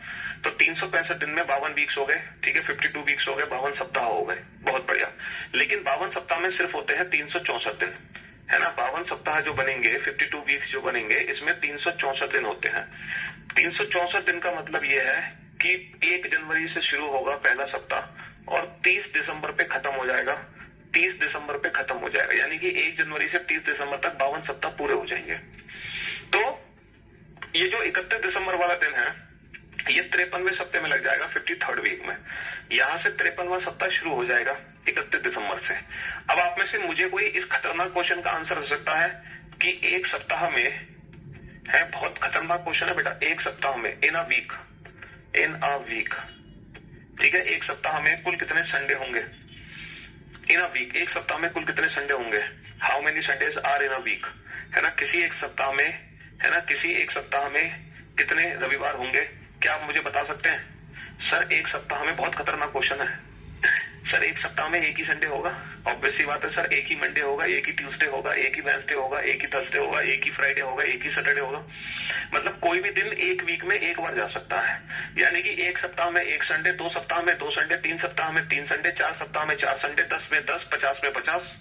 तो 365 दिन में 52 वीक्स हो गए। ठीक है, 52 वीक्स हो गए, 52 सप्ताह हो गए, बहुत बढ़िया। लेकिन 52 सप्ताह में सिर्फ होते हैं 364 दिन, है ना। 52 सप्ताह जो बनेंगे, 52 वीक्स जो बनेंगे, इसमें 364 दिन होते हैं। 364 दिन का मतलब यह है कि 1 जनवरी से शुरू होगा पहला सप्ताह और 30 दिसंबर पे खत्म हो जाएगा। 30 दिसंबर पे खत्म हो जाएगा, यानी कि 1 जनवरी से 30 दिसंबर तक 52 सप्ताह पूरे हो जाएंगे। तो ये जो 31 दिसंबर वाला दिन है, ये 53वें सप्ताह में लग जाएगा, 53rd वीक में। यहां से 53वां सप्ताह शुरू हो जाएगा 31 दिसंबर से। अब आप में से मुझे कोई इस खतरनाक क्वेश्चन का आंसर हो सकता है कि एक सप्ताह में, है बहुत खतरनाक क्वेश्चन है बेटा, एक सप्ताह में, इन अ वीक, ठीक है, एक सप्ताह में कुल कितने संडे होंगे। इन अ वीक, एक सप्ताह में कुल कितने संडे होंगे, how many Sundays are in a week, है ना। किसी एक सप्ताह में, है ना, किसी एक सप्ताह में कितने रविवार होंगे, क्या आप मुझे बता सकते हैं। सर एक सप्ताह में, बहुत खतरनाक क्वेश्चन है सर, एक सप्ताह में एक ही संडे होगा, ऑब्वियस सी बात है सर। एक ही मंडे होगा, एक ही ट्यूसडे होगा, एक ही वेडनेसडे होगा, एक ही थर्सडे होगा, एक ही फ्राइडे होगा, एक ही सैटरडे होगा। मतलब कोई भी दिन एक वीक में एक बार जा सकता है, यानी कि एक सप्ताह में एक संडे, 2 सप्ताह में 2 संडे, 3 सप्ताह में 3 संडे, 4 सप्ताह में 4 संडे, 10 में 10, 50 में 50।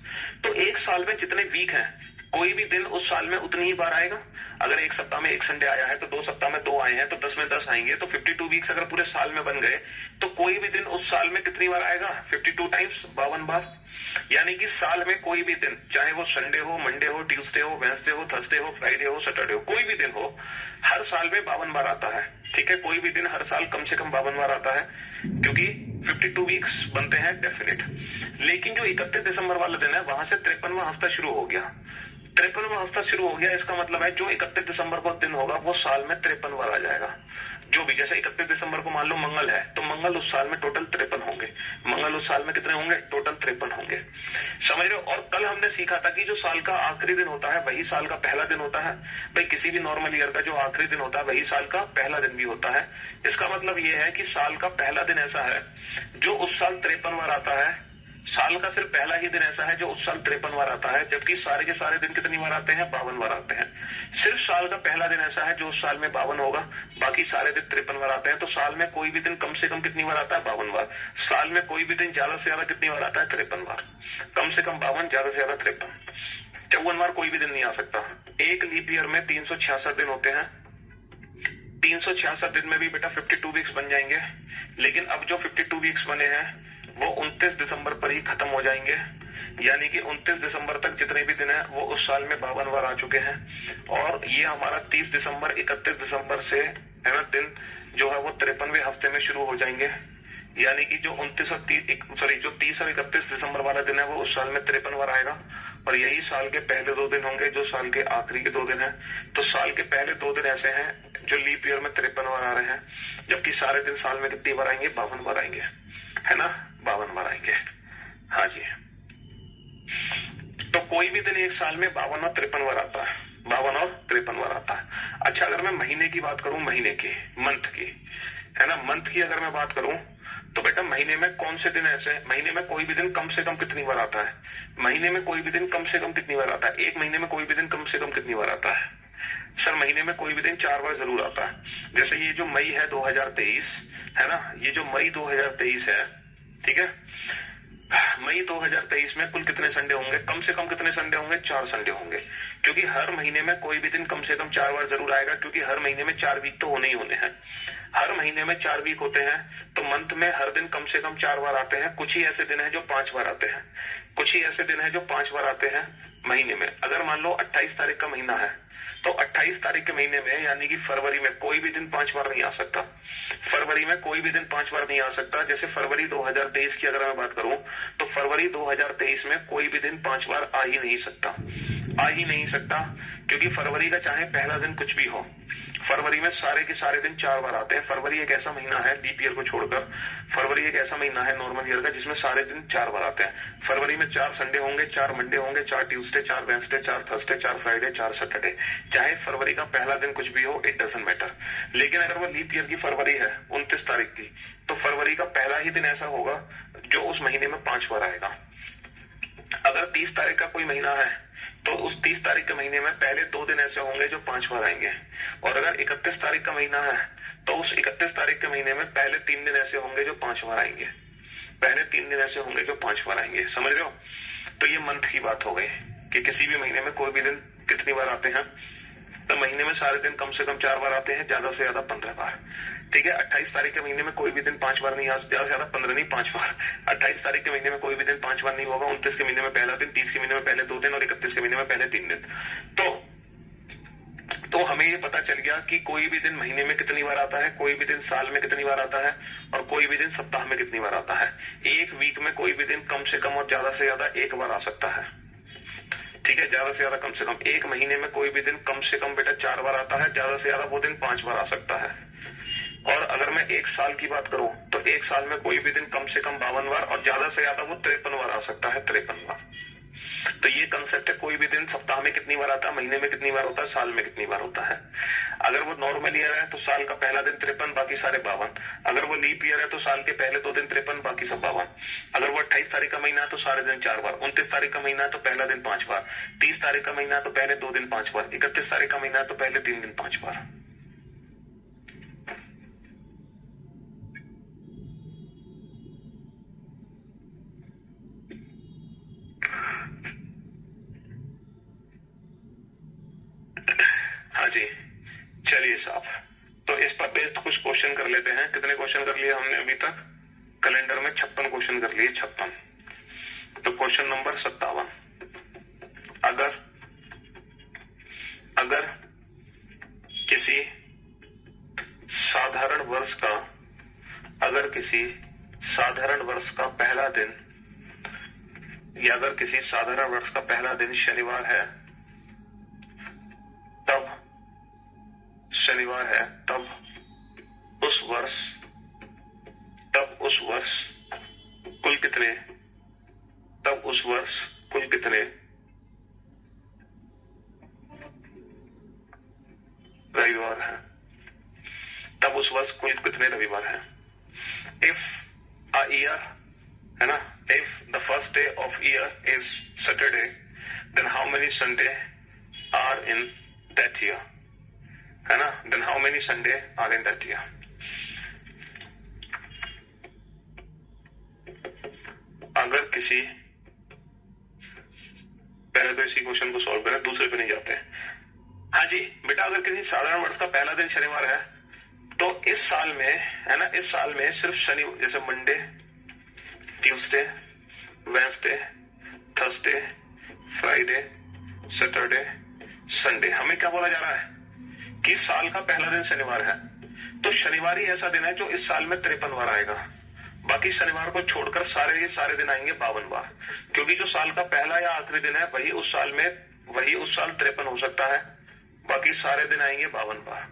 तो एक साल में जितने वीक हैं, कोई भी दिन उस साल में उतनी ही बार आएगा। अगर एक सप्ताह में एक संडे आया है तो 2 सप्ताह में 2 आए हैं, तो 10 में 10 आएंगे, तो 52 वीक्स अगर पूरे साल में बन गए तो कोई भी दिन उस साल में कितनी बार आएगा, 52 टाइम्स 52 बार। यानी कि साल में कोई भी दिन, चाहे वो संडे हो, मंडे हो, ट्यूसडे हो, वेडनेसडे हो, थर्सडे हो, फ्राइडे हो, सैटरडे हो, कोई भी दिन हो, हर साल में 52 बार आता है। ठीक है, कोई भी दिन हर साल कम से कम 52 बार आता है, क्योंकि 52 वीक्स बनते हैं डेफिनेट। लेकिन जो 31 दिसंबर वाला दिन है, वहां से 53वां हफ्ता शुरू हो गया। 53वां हफ्ता शुरू हो गया, इसका मतलब है जो 31 दिसंबर को दिन होगा वो साल में 53 बार आ जाएगा। जो भी, जैसे 31 दिसंबर को मान लो मंगल है, तो मंगल उस साल में टोटल 53 होंगे। मंगल उस साल में कितने होंगे, टोटल 53 होंगे। समझ रहे हो। और कल हमने सीखा था कि जो साल का आखिरी दिन होता है वही साल का पहला दिन होता है। भाई किसी भी नॉर्मल ईयर का जो आखिरी दिन होता है वही साल का पहला दिन भी होता है। इसका मतलब ये है कि साल का पहला दिन ऐसा है जो उस साल 53 बार आता है। साल का सिर्फ पहला ही दिन ऐसा है जो उस साल 53 बार आता है, जबकि सारे के सारे दिन कितनी बार आते हैं, 52 बार आते हैं। सिर्फ साल का पहला दिन ऐसा है जो उस साल में 52 होगा, बाकी सारे दिन 53 बार आते हैं। तो साल में कोई भी दिन कम से कम कितनी बार आता है, 52 बार। साल में कोई भी दिन ज्यादा से ज्यादा कितनी बार आता है, 53 बार। कम से कम 52, ज्यादा से ज्यादा 53, 54 बार कोई भी दिन नहीं आ सकता। एक लीप ईयर में 366 दिन होते हैं, 366 दिन में भी बेटा 52 वीक्स बन जाएंगे, लेकिन अब जो 52 वीक्स बने हैं वो 29 दिसंबर पर ही खत्म हो जाएंगे। यानी कि 29 दिसंबर तक जितने भी दिन है वो उस साल में 52 बार आ चुके हैं, और ये हमारा 30 दिसंबर 31 दिसंबर से है ना दिन जो है वो 53वें हफ्ते में शुरू हो जाएंगे। यानी कि जो 29 और 30 और 31 दिसंबर वाला दिन है वो उस साल में 53 बार आएगा, और यही साल के पहले 2 दिन होंगे जो साल के आखिरी के 2 दिन है। तो साल के पहले 2 दिन ऐसे हैं जो लीप ईयर में 53 बार आ रहे हैं, जबकि सारे दिन साल में कितनी बार आएंगे? 52 बार आएंगे, है ना, 52 बार आएंगे। हाँ जी, तो कोई भी दिन एक साल में 52 और 53 बार आता है, 52 और 53 बार आता है। अच्छा, अगर मैं महीने की बात करूं, महीने की, मंथ की, है ना, मंथ की अगर मैं बात करूं तो बेटा महीने में कौन से दिन ऐसे, महीने में कोई भी दिन कम से कम कितनी बार आता है? महीने में कोई भी दिन कम से कम कितनी बार आता है? एक महीने में कोई भी दिन कम से कम कितनी बार आता है? सर महीने में कोई भी दिन 4 बार जरूर आता है। जैसे ये जो मई है 2023, है ना, ये जो मई 2023 है, ठीक है, मई 2023 में कुल कितने संडे होंगे? कम से कम कितने संडे होंगे? 4 संडे होंगे, क्योंकि हर महीने में कोई भी दिन कम से कम 4 बार जरूर आएगा, क्योंकि हर महीने में 4 वीक तो होने ही होने हैं। हर महीने में 4 वीक होते हैं, तो मंथ में हर दिन कम से कम 4 बार आते हैं। कुछ ही ऐसे दिन है जो 5 बार आते हैं, कुछ ही ऐसे दिन है जो 5 बार आते हैं महीने में। अगर मान लो 28 तारीख का महीना है, तो 28 तारीख के महीने में यानी कि फरवरी में कोई भी दिन 5 बार नहीं आ सकता। फरवरी में कोई भी दिन 5 बार नहीं आ सकता। जैसे फरवरी 2023 की अगर मैं बात करूं तो फरवरी 2023 में कोई भी दिन 5 बार आ ही नहीं सकता, आ ही नहीं सकता, क्योंकि फरवरी का चाहे पहला दिन कुछ भी हो, फरवरी में सारे के सारे दिन 4 बार आते हैं। फरवरी एक ऐसा महीना है लीप ईयर को छोड़कर, फरवरी एक ऐसा महीना है नॉर्मल ईयर का जिसमें सारे दिन 4 बार आते हैं। फरवरी में 4 संडे होंगे, 4 मंडे होंगे, 4 Tuesday, 4 Wednesday, 4 Thursday, 4 Friday, 4 Saturday. चाहे फरवरी का पहला दिन कुछ भी हो, इट डजंट मैटर। लेकिन अगर वो लीप ईयर की फरवरी है 29 तारीख की, तो फरवरी का पहला ही दिन ऐसा होगा जो उस महीने में 5 बार आएगा। अगर 30 तारीख का कोई महीना है तो उस 30 तारीख के महीने में पहले 2 दिन ऐसे होंगे जो 5 बार आएंगे, और अगर 31 तारीख का महीना है तो उस 31 तारीख के महीने में पहले 3 दिन ऐसे होंगे जो 5 बार आएंगे, पहले 3 दिन ऐसे होंगे जो 5 बार आएंगे। समझ रहे हो? तो ये मंथ की बात हो गई कि किसी भी महीने में कोई भी दिन कितनी बार आते हैं। तो महीने में सारे दिन कम से कम 4 बार आते हैं, ज्यादा से ज्यादा 15 बार। ठीक है, 28 तारीख के महीने में कोई भी दिन 5 बार नहीं आ, ज्यादा से ज्यादा 15 नहीं, 5 बार। 28 तारीख के महीने में कोई भी दिन 5 बार नहीं होगा। 29 के महीने में पहला दिन, 30 के महीने में पहले 2 दिन, और 31 के महीने में पहले 3 दिन। तो हमें ये पता चल गया कि कोई भी दिन महीने में कितनी बार आता है, कोई भी दिन साल में कितनी बार आता है, और कोई भी दिन सप्ताह में कितनी बार आता है। एक वीक में कोई भी दिन कम से कम और ज्यादा से ज्यादा 1 बार आ सकता है। ठीक है, ज्यादा से ज्यादा कम से कम। एक महीने में कोई भी दिन कम से कम बेटा 4 बार आता है, ज्यादा से ज्यादा वो दिन 5 बार आ सकता है। और अगर मैं एक साल की बात करूं तो एक साल में कोई भी दिन कम से कम 52 बार और ज्यादा से ज्यादा वो 53 बार आ सकता है, 53 बार। तो ये कंसेप्ट है, कोई भी दिन सप्ताह में कितनी बार आता है, महीने में कितनी बार होता है, साल में कितनी बार होता है। अगर वो नॉर्मल ईयर है तो साल का पहला दिन 53, बाकी सारे 52। अगर वो लीप ईयर है तो साल के पहले 2 दिन 53, बाकी सब 52। अगर वो 28 तारीख का महीना है तो सारे दिन 4 बार। 29 तारीख का महीना है तो पहला दिन 5 बार। 30 तारीख का महीना है तो पहले 2 दिन 5 बार। 31 तारीख का महीना है तो पहले 3 दिन 5 बार। हाँ जी, चलिए साहब, तो इस पर बेस्ड कुछ क्वेश्चन कर लेते हैं। कितने क्वेश्चन कर लिए हमने अभी तक? कैलेंडर में 56 क्वेश्चन कर लिए, 56। तो क्वेश्चन नंबर 57, अगर किसी साधारण वर्ष का पहला दिन, या अगर किसी साधारण वर्ष का पहला दिन शनिवार है, तब उस वर्ष कुल कितने रविवार हैं? तब उस वर्ष कुल कितने रविवार हैं? इफ अ ईयर, है ना, if the first day of year is Saturday, then how many Sunday are in that year, है ना, then how many Sunday are in that year. अगर किसी, पहले तो इसी क्वेश्चन को सॉल्व करें, दूसरे पे नहीं जाते हैं। हाँ जी बेटा, अगर किसी साधारण वर्ष का पहला दिन शनिवार है तो इस साल में है ना, इस साल में सिर्फ शनि, जैसे Monday, Tuesday, Wednesday, Thursday, Friday, Saturday, Sunday, हमें क्या बोला जा रहा है कि साल का पहला दिन शनिवार है। तो शनिवार ही ऐसा दिन है जो इस साल में 53 बार आएगा। बाकी शनिवार को छोड़कर सारे दिन आएंगे 52 बार, क्योंकि जो साल का पहला या आखिरी दिन है वही उस साल 53 हो सकता है। बाकी सारे दिन आएंगे 52 बार।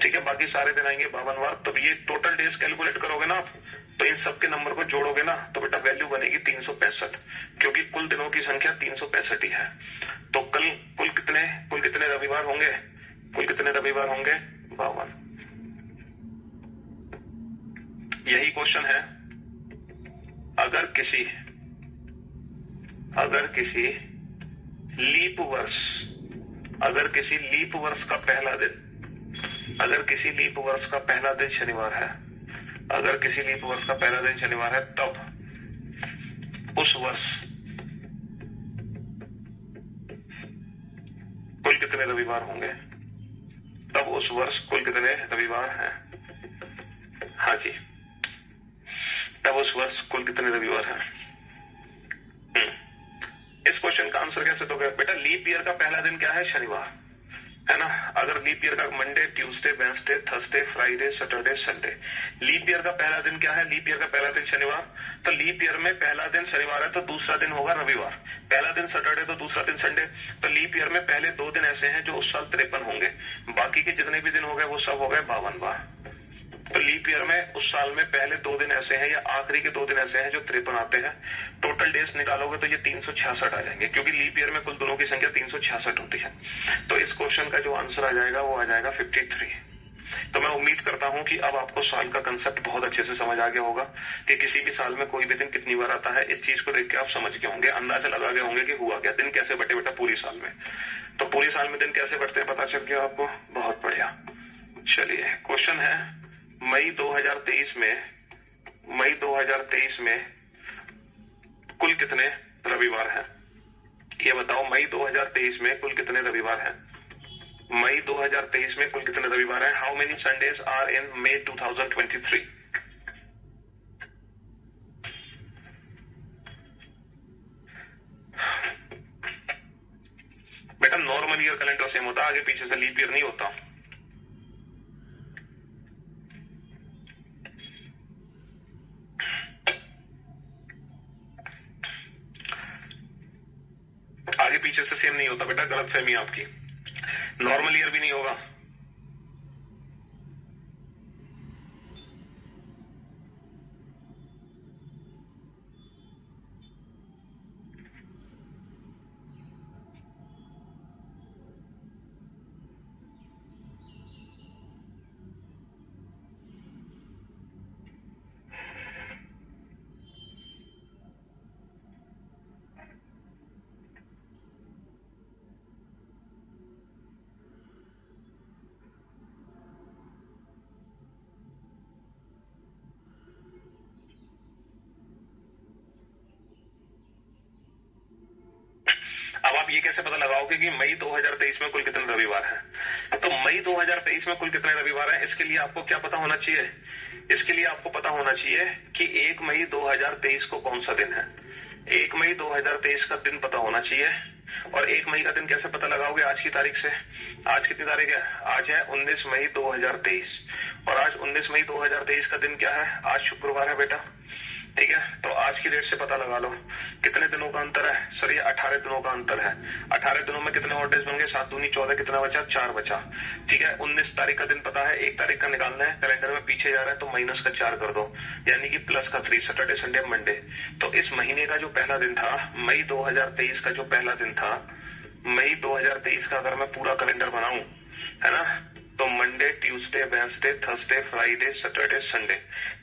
ठीक है, बाकी सारे दिन आएंगे 52 बार। तो ये टोटल डेज कैलकुलेट करोगे ना आप, तो इन सबके नंबर को जोड़ोगे ना तो बेटा वैल्यू बनेगी 365, क्योंकि कुल दिनों की संख्या 365 ही है। तो कल कुल कितने रविवार होंगे? कुल कितने रविवार होंगे? 52। यही क्वेश्चन है। अगर किसी लीप वर्ष का पहला दिन, शनिवार है, अगर किसी लीप वर्ष का पहला दिन शनिवार है, तब उस वर्ष कुल कितने रविवार होंगे? तब उस वर्ष कुल कितने रविवार हैं? हाँ जी, तब उस वर्ष कुल कितने रविवार हैं? इस क्वेश्चन का आंसर कैसे दोगे बेटा? लीप ईयर का पहला दिन क्या है? शनिवार है ना। अगर लीप ईयर का Monday, Tuesday, Wednesday, Thursday, Friday, Saturday, Sunday. Leap year का पहला दिन क्या है? लीप ईयर का पहला दिन शनिवार। तो लीप ईयर में पहला दिन शनिवार है तो दूसरा दिन होगा रविवार। पहला दिन सैटरडे तो दूसरा दिन संडे। तो लीप ईयर में पहले 2 दिन ऐसे हैं जो उस साल 53 होंगे, बाकी के जितने भी दिन हो गए वो सब हो गए 52 बार। तो लीप ईयर में उस साल में पहले 2 दिन ऐसे हैं या आखिरी के 2 दिन ऐसे हैं जो 53 आते हैं। टोटल डेज निकालोगे तो ये 366 आ जाएंगे, क्योंकि लीप ईयर में कुल दिनों की संख्या 366 होती है। तो इस क्वेश्चन का जो आंसर आ जाएगा वो आ जाएगा 53। तो मैं उम्मीद करता हूं कि अब आपको साल का कंसेप्ट बहुत अच्छे से समझ आ गया होगा कि किसी भी साल में कोई भी दिन कितनी बार आता है। इस चीज को देख के आप समझ गए होंगे, अंदाजा लगा गए होंगे कि हुआ क्या, दिन कैसे बटे बेटा पूरी साल में। तो पूरी साल में दिन कैसे बटते हैं पता चल गया आपको, बहुत बढ़िया। चलिए, क्वेश्चन है मई 2023 में कुल कितने रविवार हैं? ये बताओ, मई 2023 में कुल कितने रविवार हैं? मई 2023 में कुल कितने रविवार हैं? How many Sundays are in May 2023? बेटा नॉर्मल ईयर कैलेंडर सेम होता है, आगे पीछे से लीप ईयर नहीं होता। आगे पीछे से सेम नहीं होता बेटा, गलत फहमी आपकी। नॉर्मल ईयर भी नहीं होगा। अब आप ये कैसे पता लगाओगे कि मई 2023 में कुल कितने रविवार हैं? तो मई 2023 में कुल कितने रविवार हैं, इसके लिए आपको क्या पता होना चाहिए? इसके लिए आपको पता होना चाहिए कि 1 मई 2023 को कौन सा दिन है। 1 मई 2023 का दिन पता होना चाहिए। और 1 मई का दिन कैसे पता लगाओगे? आज की तारीख से। आज कितनी तारीख है? आज है 19 मई 2023। और आज 19 मई 2023 का दिन क्या है? आज शुक्रवार है बेटा। ठीक है, तो आज की डेट से पता लगा लो कितने दिनों का अंतर है। सर ये 18 दिनों का अंतर है। 18 दिनों में कितने और डेज होंगे? 7 दूनी 14, कितना बचा? 4 बचा। ठीक है, 19 तारीख का दिन पता है, 1 तारीख का निकालना है। कैलेंडर में पीछे जा रहा है तो माइनस का 4 कर दो, यानी कि प्लस का 3, सैटरडे, संडे, मंडे। तो इस महीने का जो पहला दिन था, मई 2023 का जो पहला दिन था, मई 2023 का अगर मैं पूरा कैलेंडर बनाऊं, है ना, तो Monday, Tuesday, Wednesday, Thursday, Friday, Saturday, Sunday.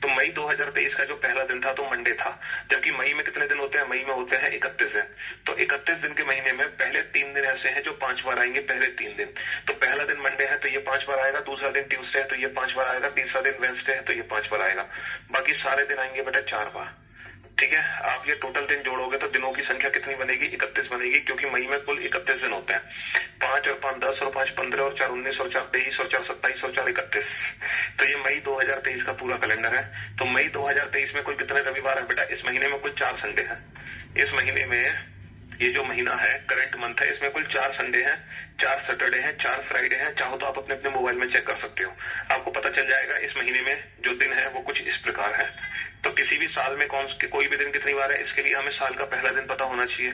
तो मई 2023 का जो पहला दिन था तो मंडे था। जबकि मई में कितने दिन होते हैं? मई में होते हैं 31 दिन। तो 31 दिन के महीने में पहले 3 दिन ऐसे हैं जो 5 बार आएंगे। पहले 3 दिन, तो पहला दिन मंडे है तो ये 5 बार आएगा, दूसरा दिन ट्यूसडे है तो ये 5 बार आएगा, तीसरा दिन वेंसडे है तो ये 5 बार आएगा। बाकी सारे दिन आएंगे बेटा 4 बार। ठीक है, आप ये टोटल दिन जोड़ोगे तो दिनों की संख्या कितनी बनेगी? 31 बनेगी, क्योंकि मई में कुल 31 दिन होते हैं। 5 और 5 10 और 5 15 और 4 19 और 4 23 और 4 27 और 4 31। तो ये मई 2023 का पूरा कैलेंडर है। तो मई 2023 में कुल कितने रविवार है बेटा? इस महीने में कुल 4 संडे हैं। इस महीने में ये जो महीना है, करंट मंथ है, इसमें कुल 4 संडे हैं, 4 सैटरडे हैं, 4 फ्राइडे हैं। चाहो तो आप अपने अपने मोबाइल में चेक कर सकते हो, आपको पता चल जाएगा। इस महीने में जो दिन है वो कुछ इस प्रकार है। तो किसी भी साल में कोई भी दिन कितनी बार है, इसके लिए हमें साल का पहला दिन पता होना चाहिए।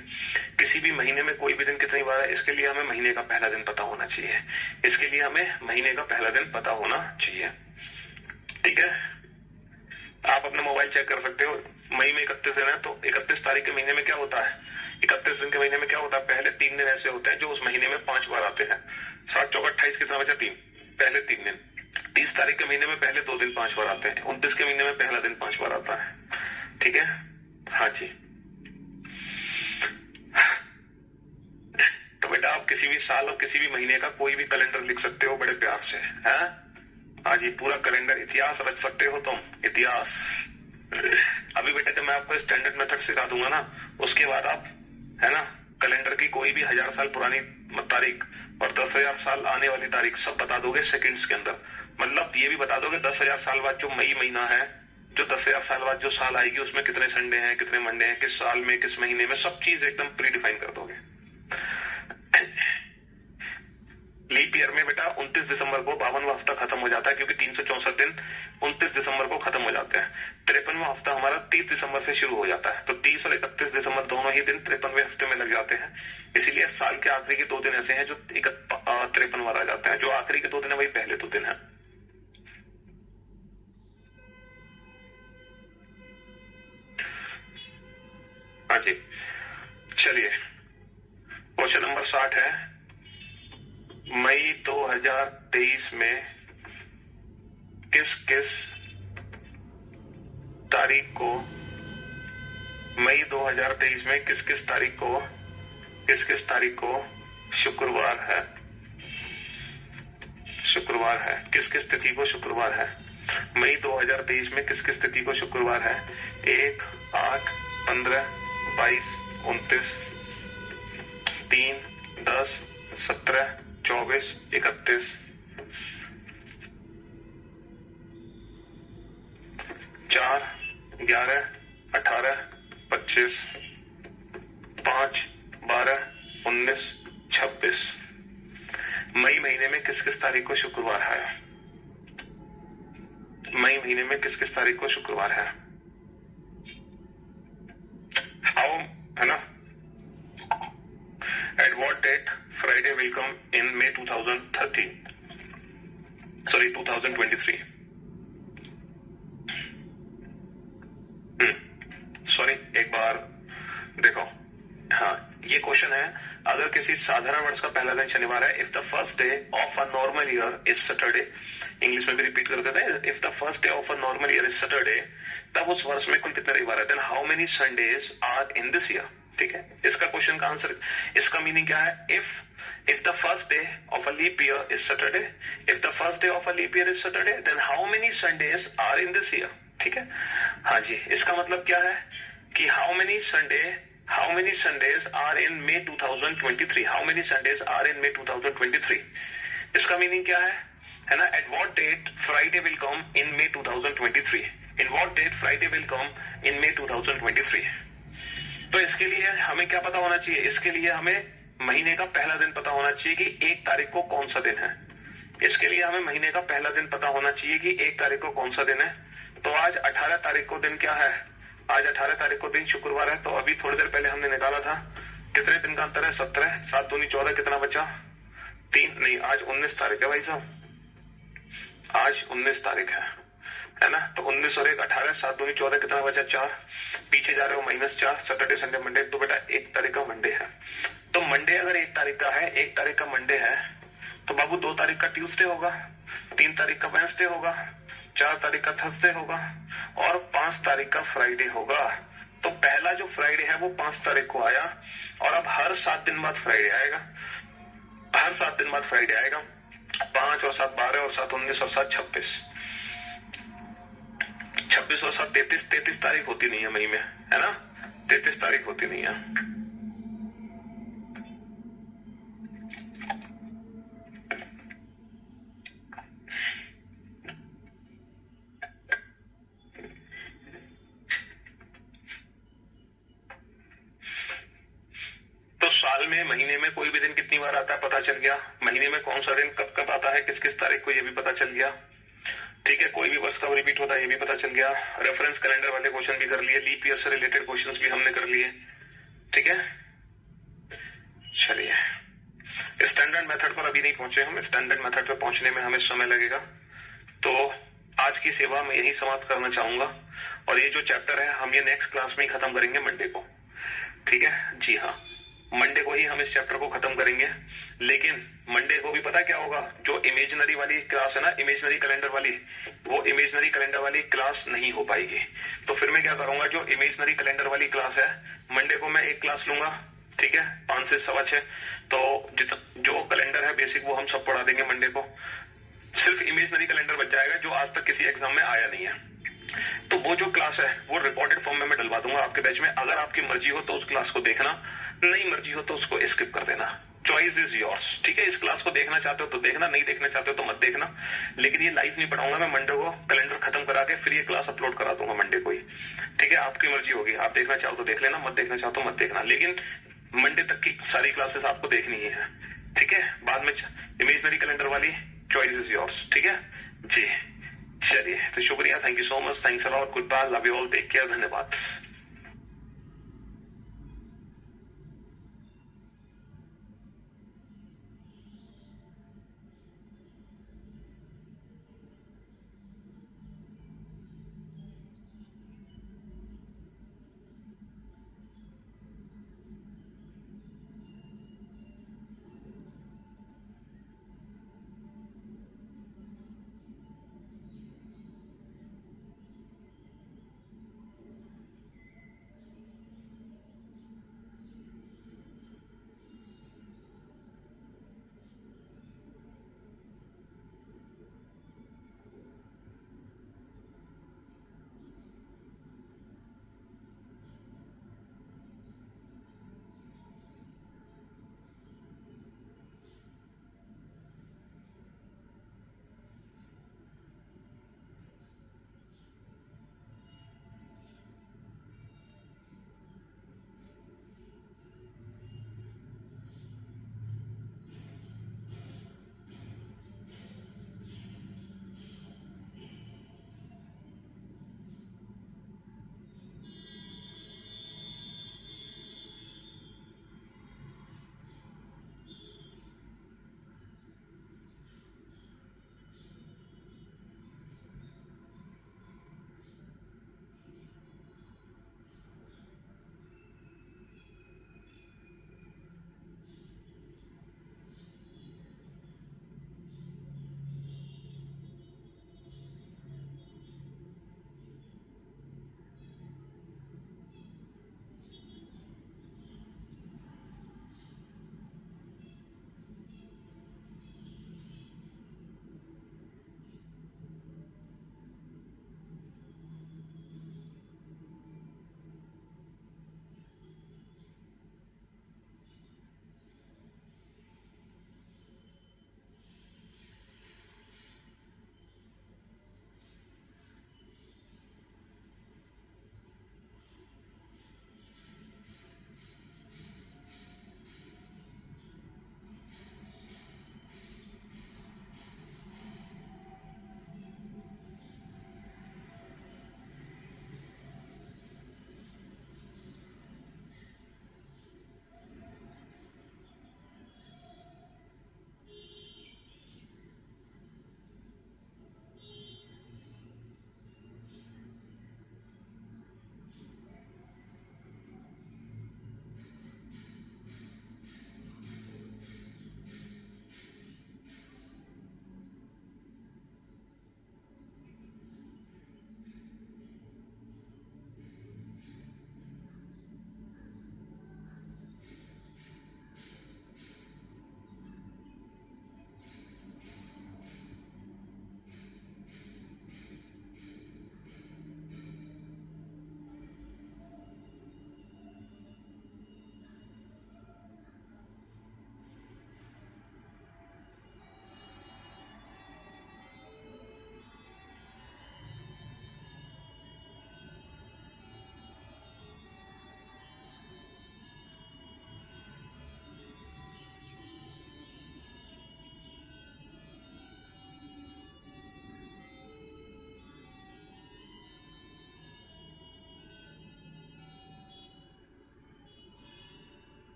किसी भी महीने में कोई भी दिन कितनी बार है, इसके लिए हमें महीने का पहला दिन पता होना चाहिए। इसके लिए हमें महीने का पहला दिन पता होना चाहिए। ठीक है, आप अपने मोबाइल चेक कर सकते हो। मई में 31 दिन है, तो 31 तारीख के महीने में क्या होता है? 31 दिन के महीने में क्या होता है? पहले 3 दिन ऐसे होते हैं जो उस महीने में 5 बार आते हैं। 7 चौका 28, कितना बचा? 3। पहले 3 दिन। 30 तारीख के महीने में पहले 2 दिन 5 बार आते हैं। 29 के महीने में पहला दिन 5 बार आता है। ठीक है, हाँ जी। तो बेटा आप किसी भी साल और किसी भी महीने का कोई भी कैलेंडर लिख सकते हो बड़े प्यार से, है? हाँ जी, पूरा कैलेंडर, इतिहास रच सकते हो तुम, इतिहास। अभी बेटा जब मैं आपको स्टैंडर्ड मेथड सिखा दूंगा ना, उसके बाद आप, है ना, कैलेंडर की कोई भी 1000 साल पुरानी तारीख और 10,000 साल आने वाली तारीख सब बता दोगे सेकंड्स के अंदर। मतलब ये भी बता दोगे 10,000 साल बाद जो मई महीना है, जो 10,000 साल बाद जो साल आएगी, उसमें कितने संडे हैं, कितने मंडे हैं, किस साल में, किस महीने में, सब चीज एकदम प्री डिफाइन कर दोगे। लीप ईयर में बेटा 29 दिसंबर को 52वां हफ्ता खत्म हो जाता है, क्योंकि 364 दिन 29 दिसंबर को खत्म हो जाते हैं। 53वां हफ्ता हमारा 30 दिसंबर से शुरू हो जाता है। तो 30 और 31 दिसंबर दोनों ही दिन 53वें हफ्ते में लग जाते हैं। इसीलिए साल के आखिरी के 2 दिन ऐसे हैं जो 53वां आ जाता है। जो आखिरी के 2 दिन है वही पहले 2 दिन है। हाँ जी, चलिए क्वेश्चन नंबर 60 है। मई 2023 में किस किस तारीख को, मई 2023 में किस किस तारीख को शुक्रवार है? शुक्रवार है। किस किस तिथि को शुक्रवार है? मई 2023 में किस किस तिथि को शुक्रवार है? 1, 8, 15, 22, 29, 3, 10, 17, 24, 31, 4, 11, 18, 25, 5, 12, 19, 26। मई महीने में किस किस तारीख को शुक्रवार है? मई महीने में किस किस तारीख को शुक्रवार है? हाउ, है ना? At what date Friday will come in May 2023? Sorry, एक बार देखो। हाँ, ये क्वेश्चन है, अगर किसी साधारण वर्ष का पहला दिन शनिवार है, if the first day of a normal year is Saturday, English में भी रिपीट कर देते हैं, if the first day of a normal year is Saturday, तब उस वर्ष में कुल कितने रविवार है? Then how many Sundays are in this year? ठीक है, इसका क्वेश्चन का आंसर, इसका मीनिंग क्या है? If the first day of a leap year is Saturday, if the first day of a leap year is Saturday, then how many Sundays are in this year? ठीक है, हाँ जी, इसका मतलब क्या है कि how many Sundays are in May 2023? How many Sundays are in May 2023? इसका मीनिंग क्या है ना? At what date Friday will come in May 2023? In what date Friday will come in May 2023? तो इसके लिए हमें क्या पता होना चाहिए? इसके लिए हमें महीने का पहला दिन पता होना चाहिए कि 1 तारीख को कौन सा दिन है। इसके लिए हमें महीने का पहला दिन पता होना चाहिए कि 1 तारीख को कौन सा दिन है। तो आज 18 तारीख को दिन क्या है? आज 18 तारीख को दिन शुक्रवार है। तो अभी थोड़ी देर पहले हमने निकाला था, कितने दिन का अंतर है? 17, 7 दूनी 14, कितना बचा? 3 नहीं, आज 19 तारीख है भाई साहब, आज 19 तारीख है ना? तो 19 और 1 18, 7 दूनी 14, कितना बचा? 4। पीछे जा रहे हो, -4, सैटरडे संडे मंडे। तो बेटा 1 तारीख का मंडे है। तो मंडे अगर 1 तारीख का है, 1 तारीख का मंडे है, तो बाबू 2 तारीख का ट्यूसडे होगा, 3 तारीख का वेडनेसडे होगा, 4 तारीख का थर्सडे होगा और 5 तारीख का फ्राइडे होगा। तो पहला जो फ्राइडे है वो 5 तारीख को आया, और अब हर 7 दिन बाद फ्राइडे आएगा, हर 7 दिन बाद फ्राइडे आएगा। 5 और 7 12 और 7 19 और 7 26 26 और 7 33, 33 तारीख होती नहीं है मई में, है ना, 33 तारीख होती नहीं है। तो साल में महीने में कोई भी दिन कितनी बार आता है पता चल गया, महीने में कौन सा दिन कब कब आता है, किस किस तारीख को, ये भी पता चल गया। ठीक है, कोई भी वर्ष कब रिपीट होता है ये भी पता चल गया। रेफरेंस कैलेंडर वाले क्वेश्चन भी कर लिए, लीप ईयर से रिलेटेड क्वेश्चंस भी हमने कर लिए। ठीक है, चलिए स्टैंडर्ड मेथड पर अभी नहीं पहुंचे हम, स्टैंडर्ड मेथड पर पहुंचने में हमें समय लगेगा। तो आज की सेवा मैं यही समाप्त करना चाहूंगा, और ये जो चैप्टर है हम ये नेक्स्ट क्लास में ही खत्म करेंगे मंडे को। ठीक है, जी हाँ, मंडे को ही हम इस चैप्टर को खत्म करेंगे। लेकिन मंडे को भी पता क्या होगा, जो इमेजिनरी वाली क्लास है ना, इमेजिनरी कैलेंडर वाली, वो इमेजिनरी कैलेंडर वाली क्लास नहीं हो पाएगी। तो फिर मैं क्या करूंगा, जो इमेजिनरी कैलेंडर वाली क्लास है मंडे को मैं एक क्लास लूंगा। ठीक है, 5 से 6:15। तो जो कैलेंडर है बेसिक वो हम सब पढ़ा देंगे मंडे को। सिर्फ इमेजिनरी कैलेंडर बच जाएगा जो आज तक किसी एग्जाम में आया नहीं है। तो वो जो क्लास है वो रिकॉर्डेड फॉर्म में मैं डलवा दूंगा आपके बैच में। अगर आपकी मर्जी हो तो उस क्लास को देखना, नहीं मर्जी हो तो उसको स्किप कर देना। Choice is yours. ठीक है, इस क्लास को देखना चाहते हो तो देखना, नहीं देखना चाहते हो तो मत देखना। लेकिन ये लाइव नहीं पढ़ाऊंगा मैं, मंडे को कैलेंडर खत्म करा के फिर ये क्लास अपलोड करा दूंगा मंडे को ही। ठीक है, आपकी मर्जी होगी, आप देखना चाहो तो देख लेना, मत देखना चाहो तो मत देखना। लेकिन मंडे तक की सारी क्लासेस आपको देखनी ही है। ठीक है, बाद में इमेजिनरी कैलेंडर वाली चॉइस इज योर्स। ठीक है जी, चलिए तो शुक्रिया, thank you so much, thanks a lot, good bye, love you all, take care, धन्यवाद।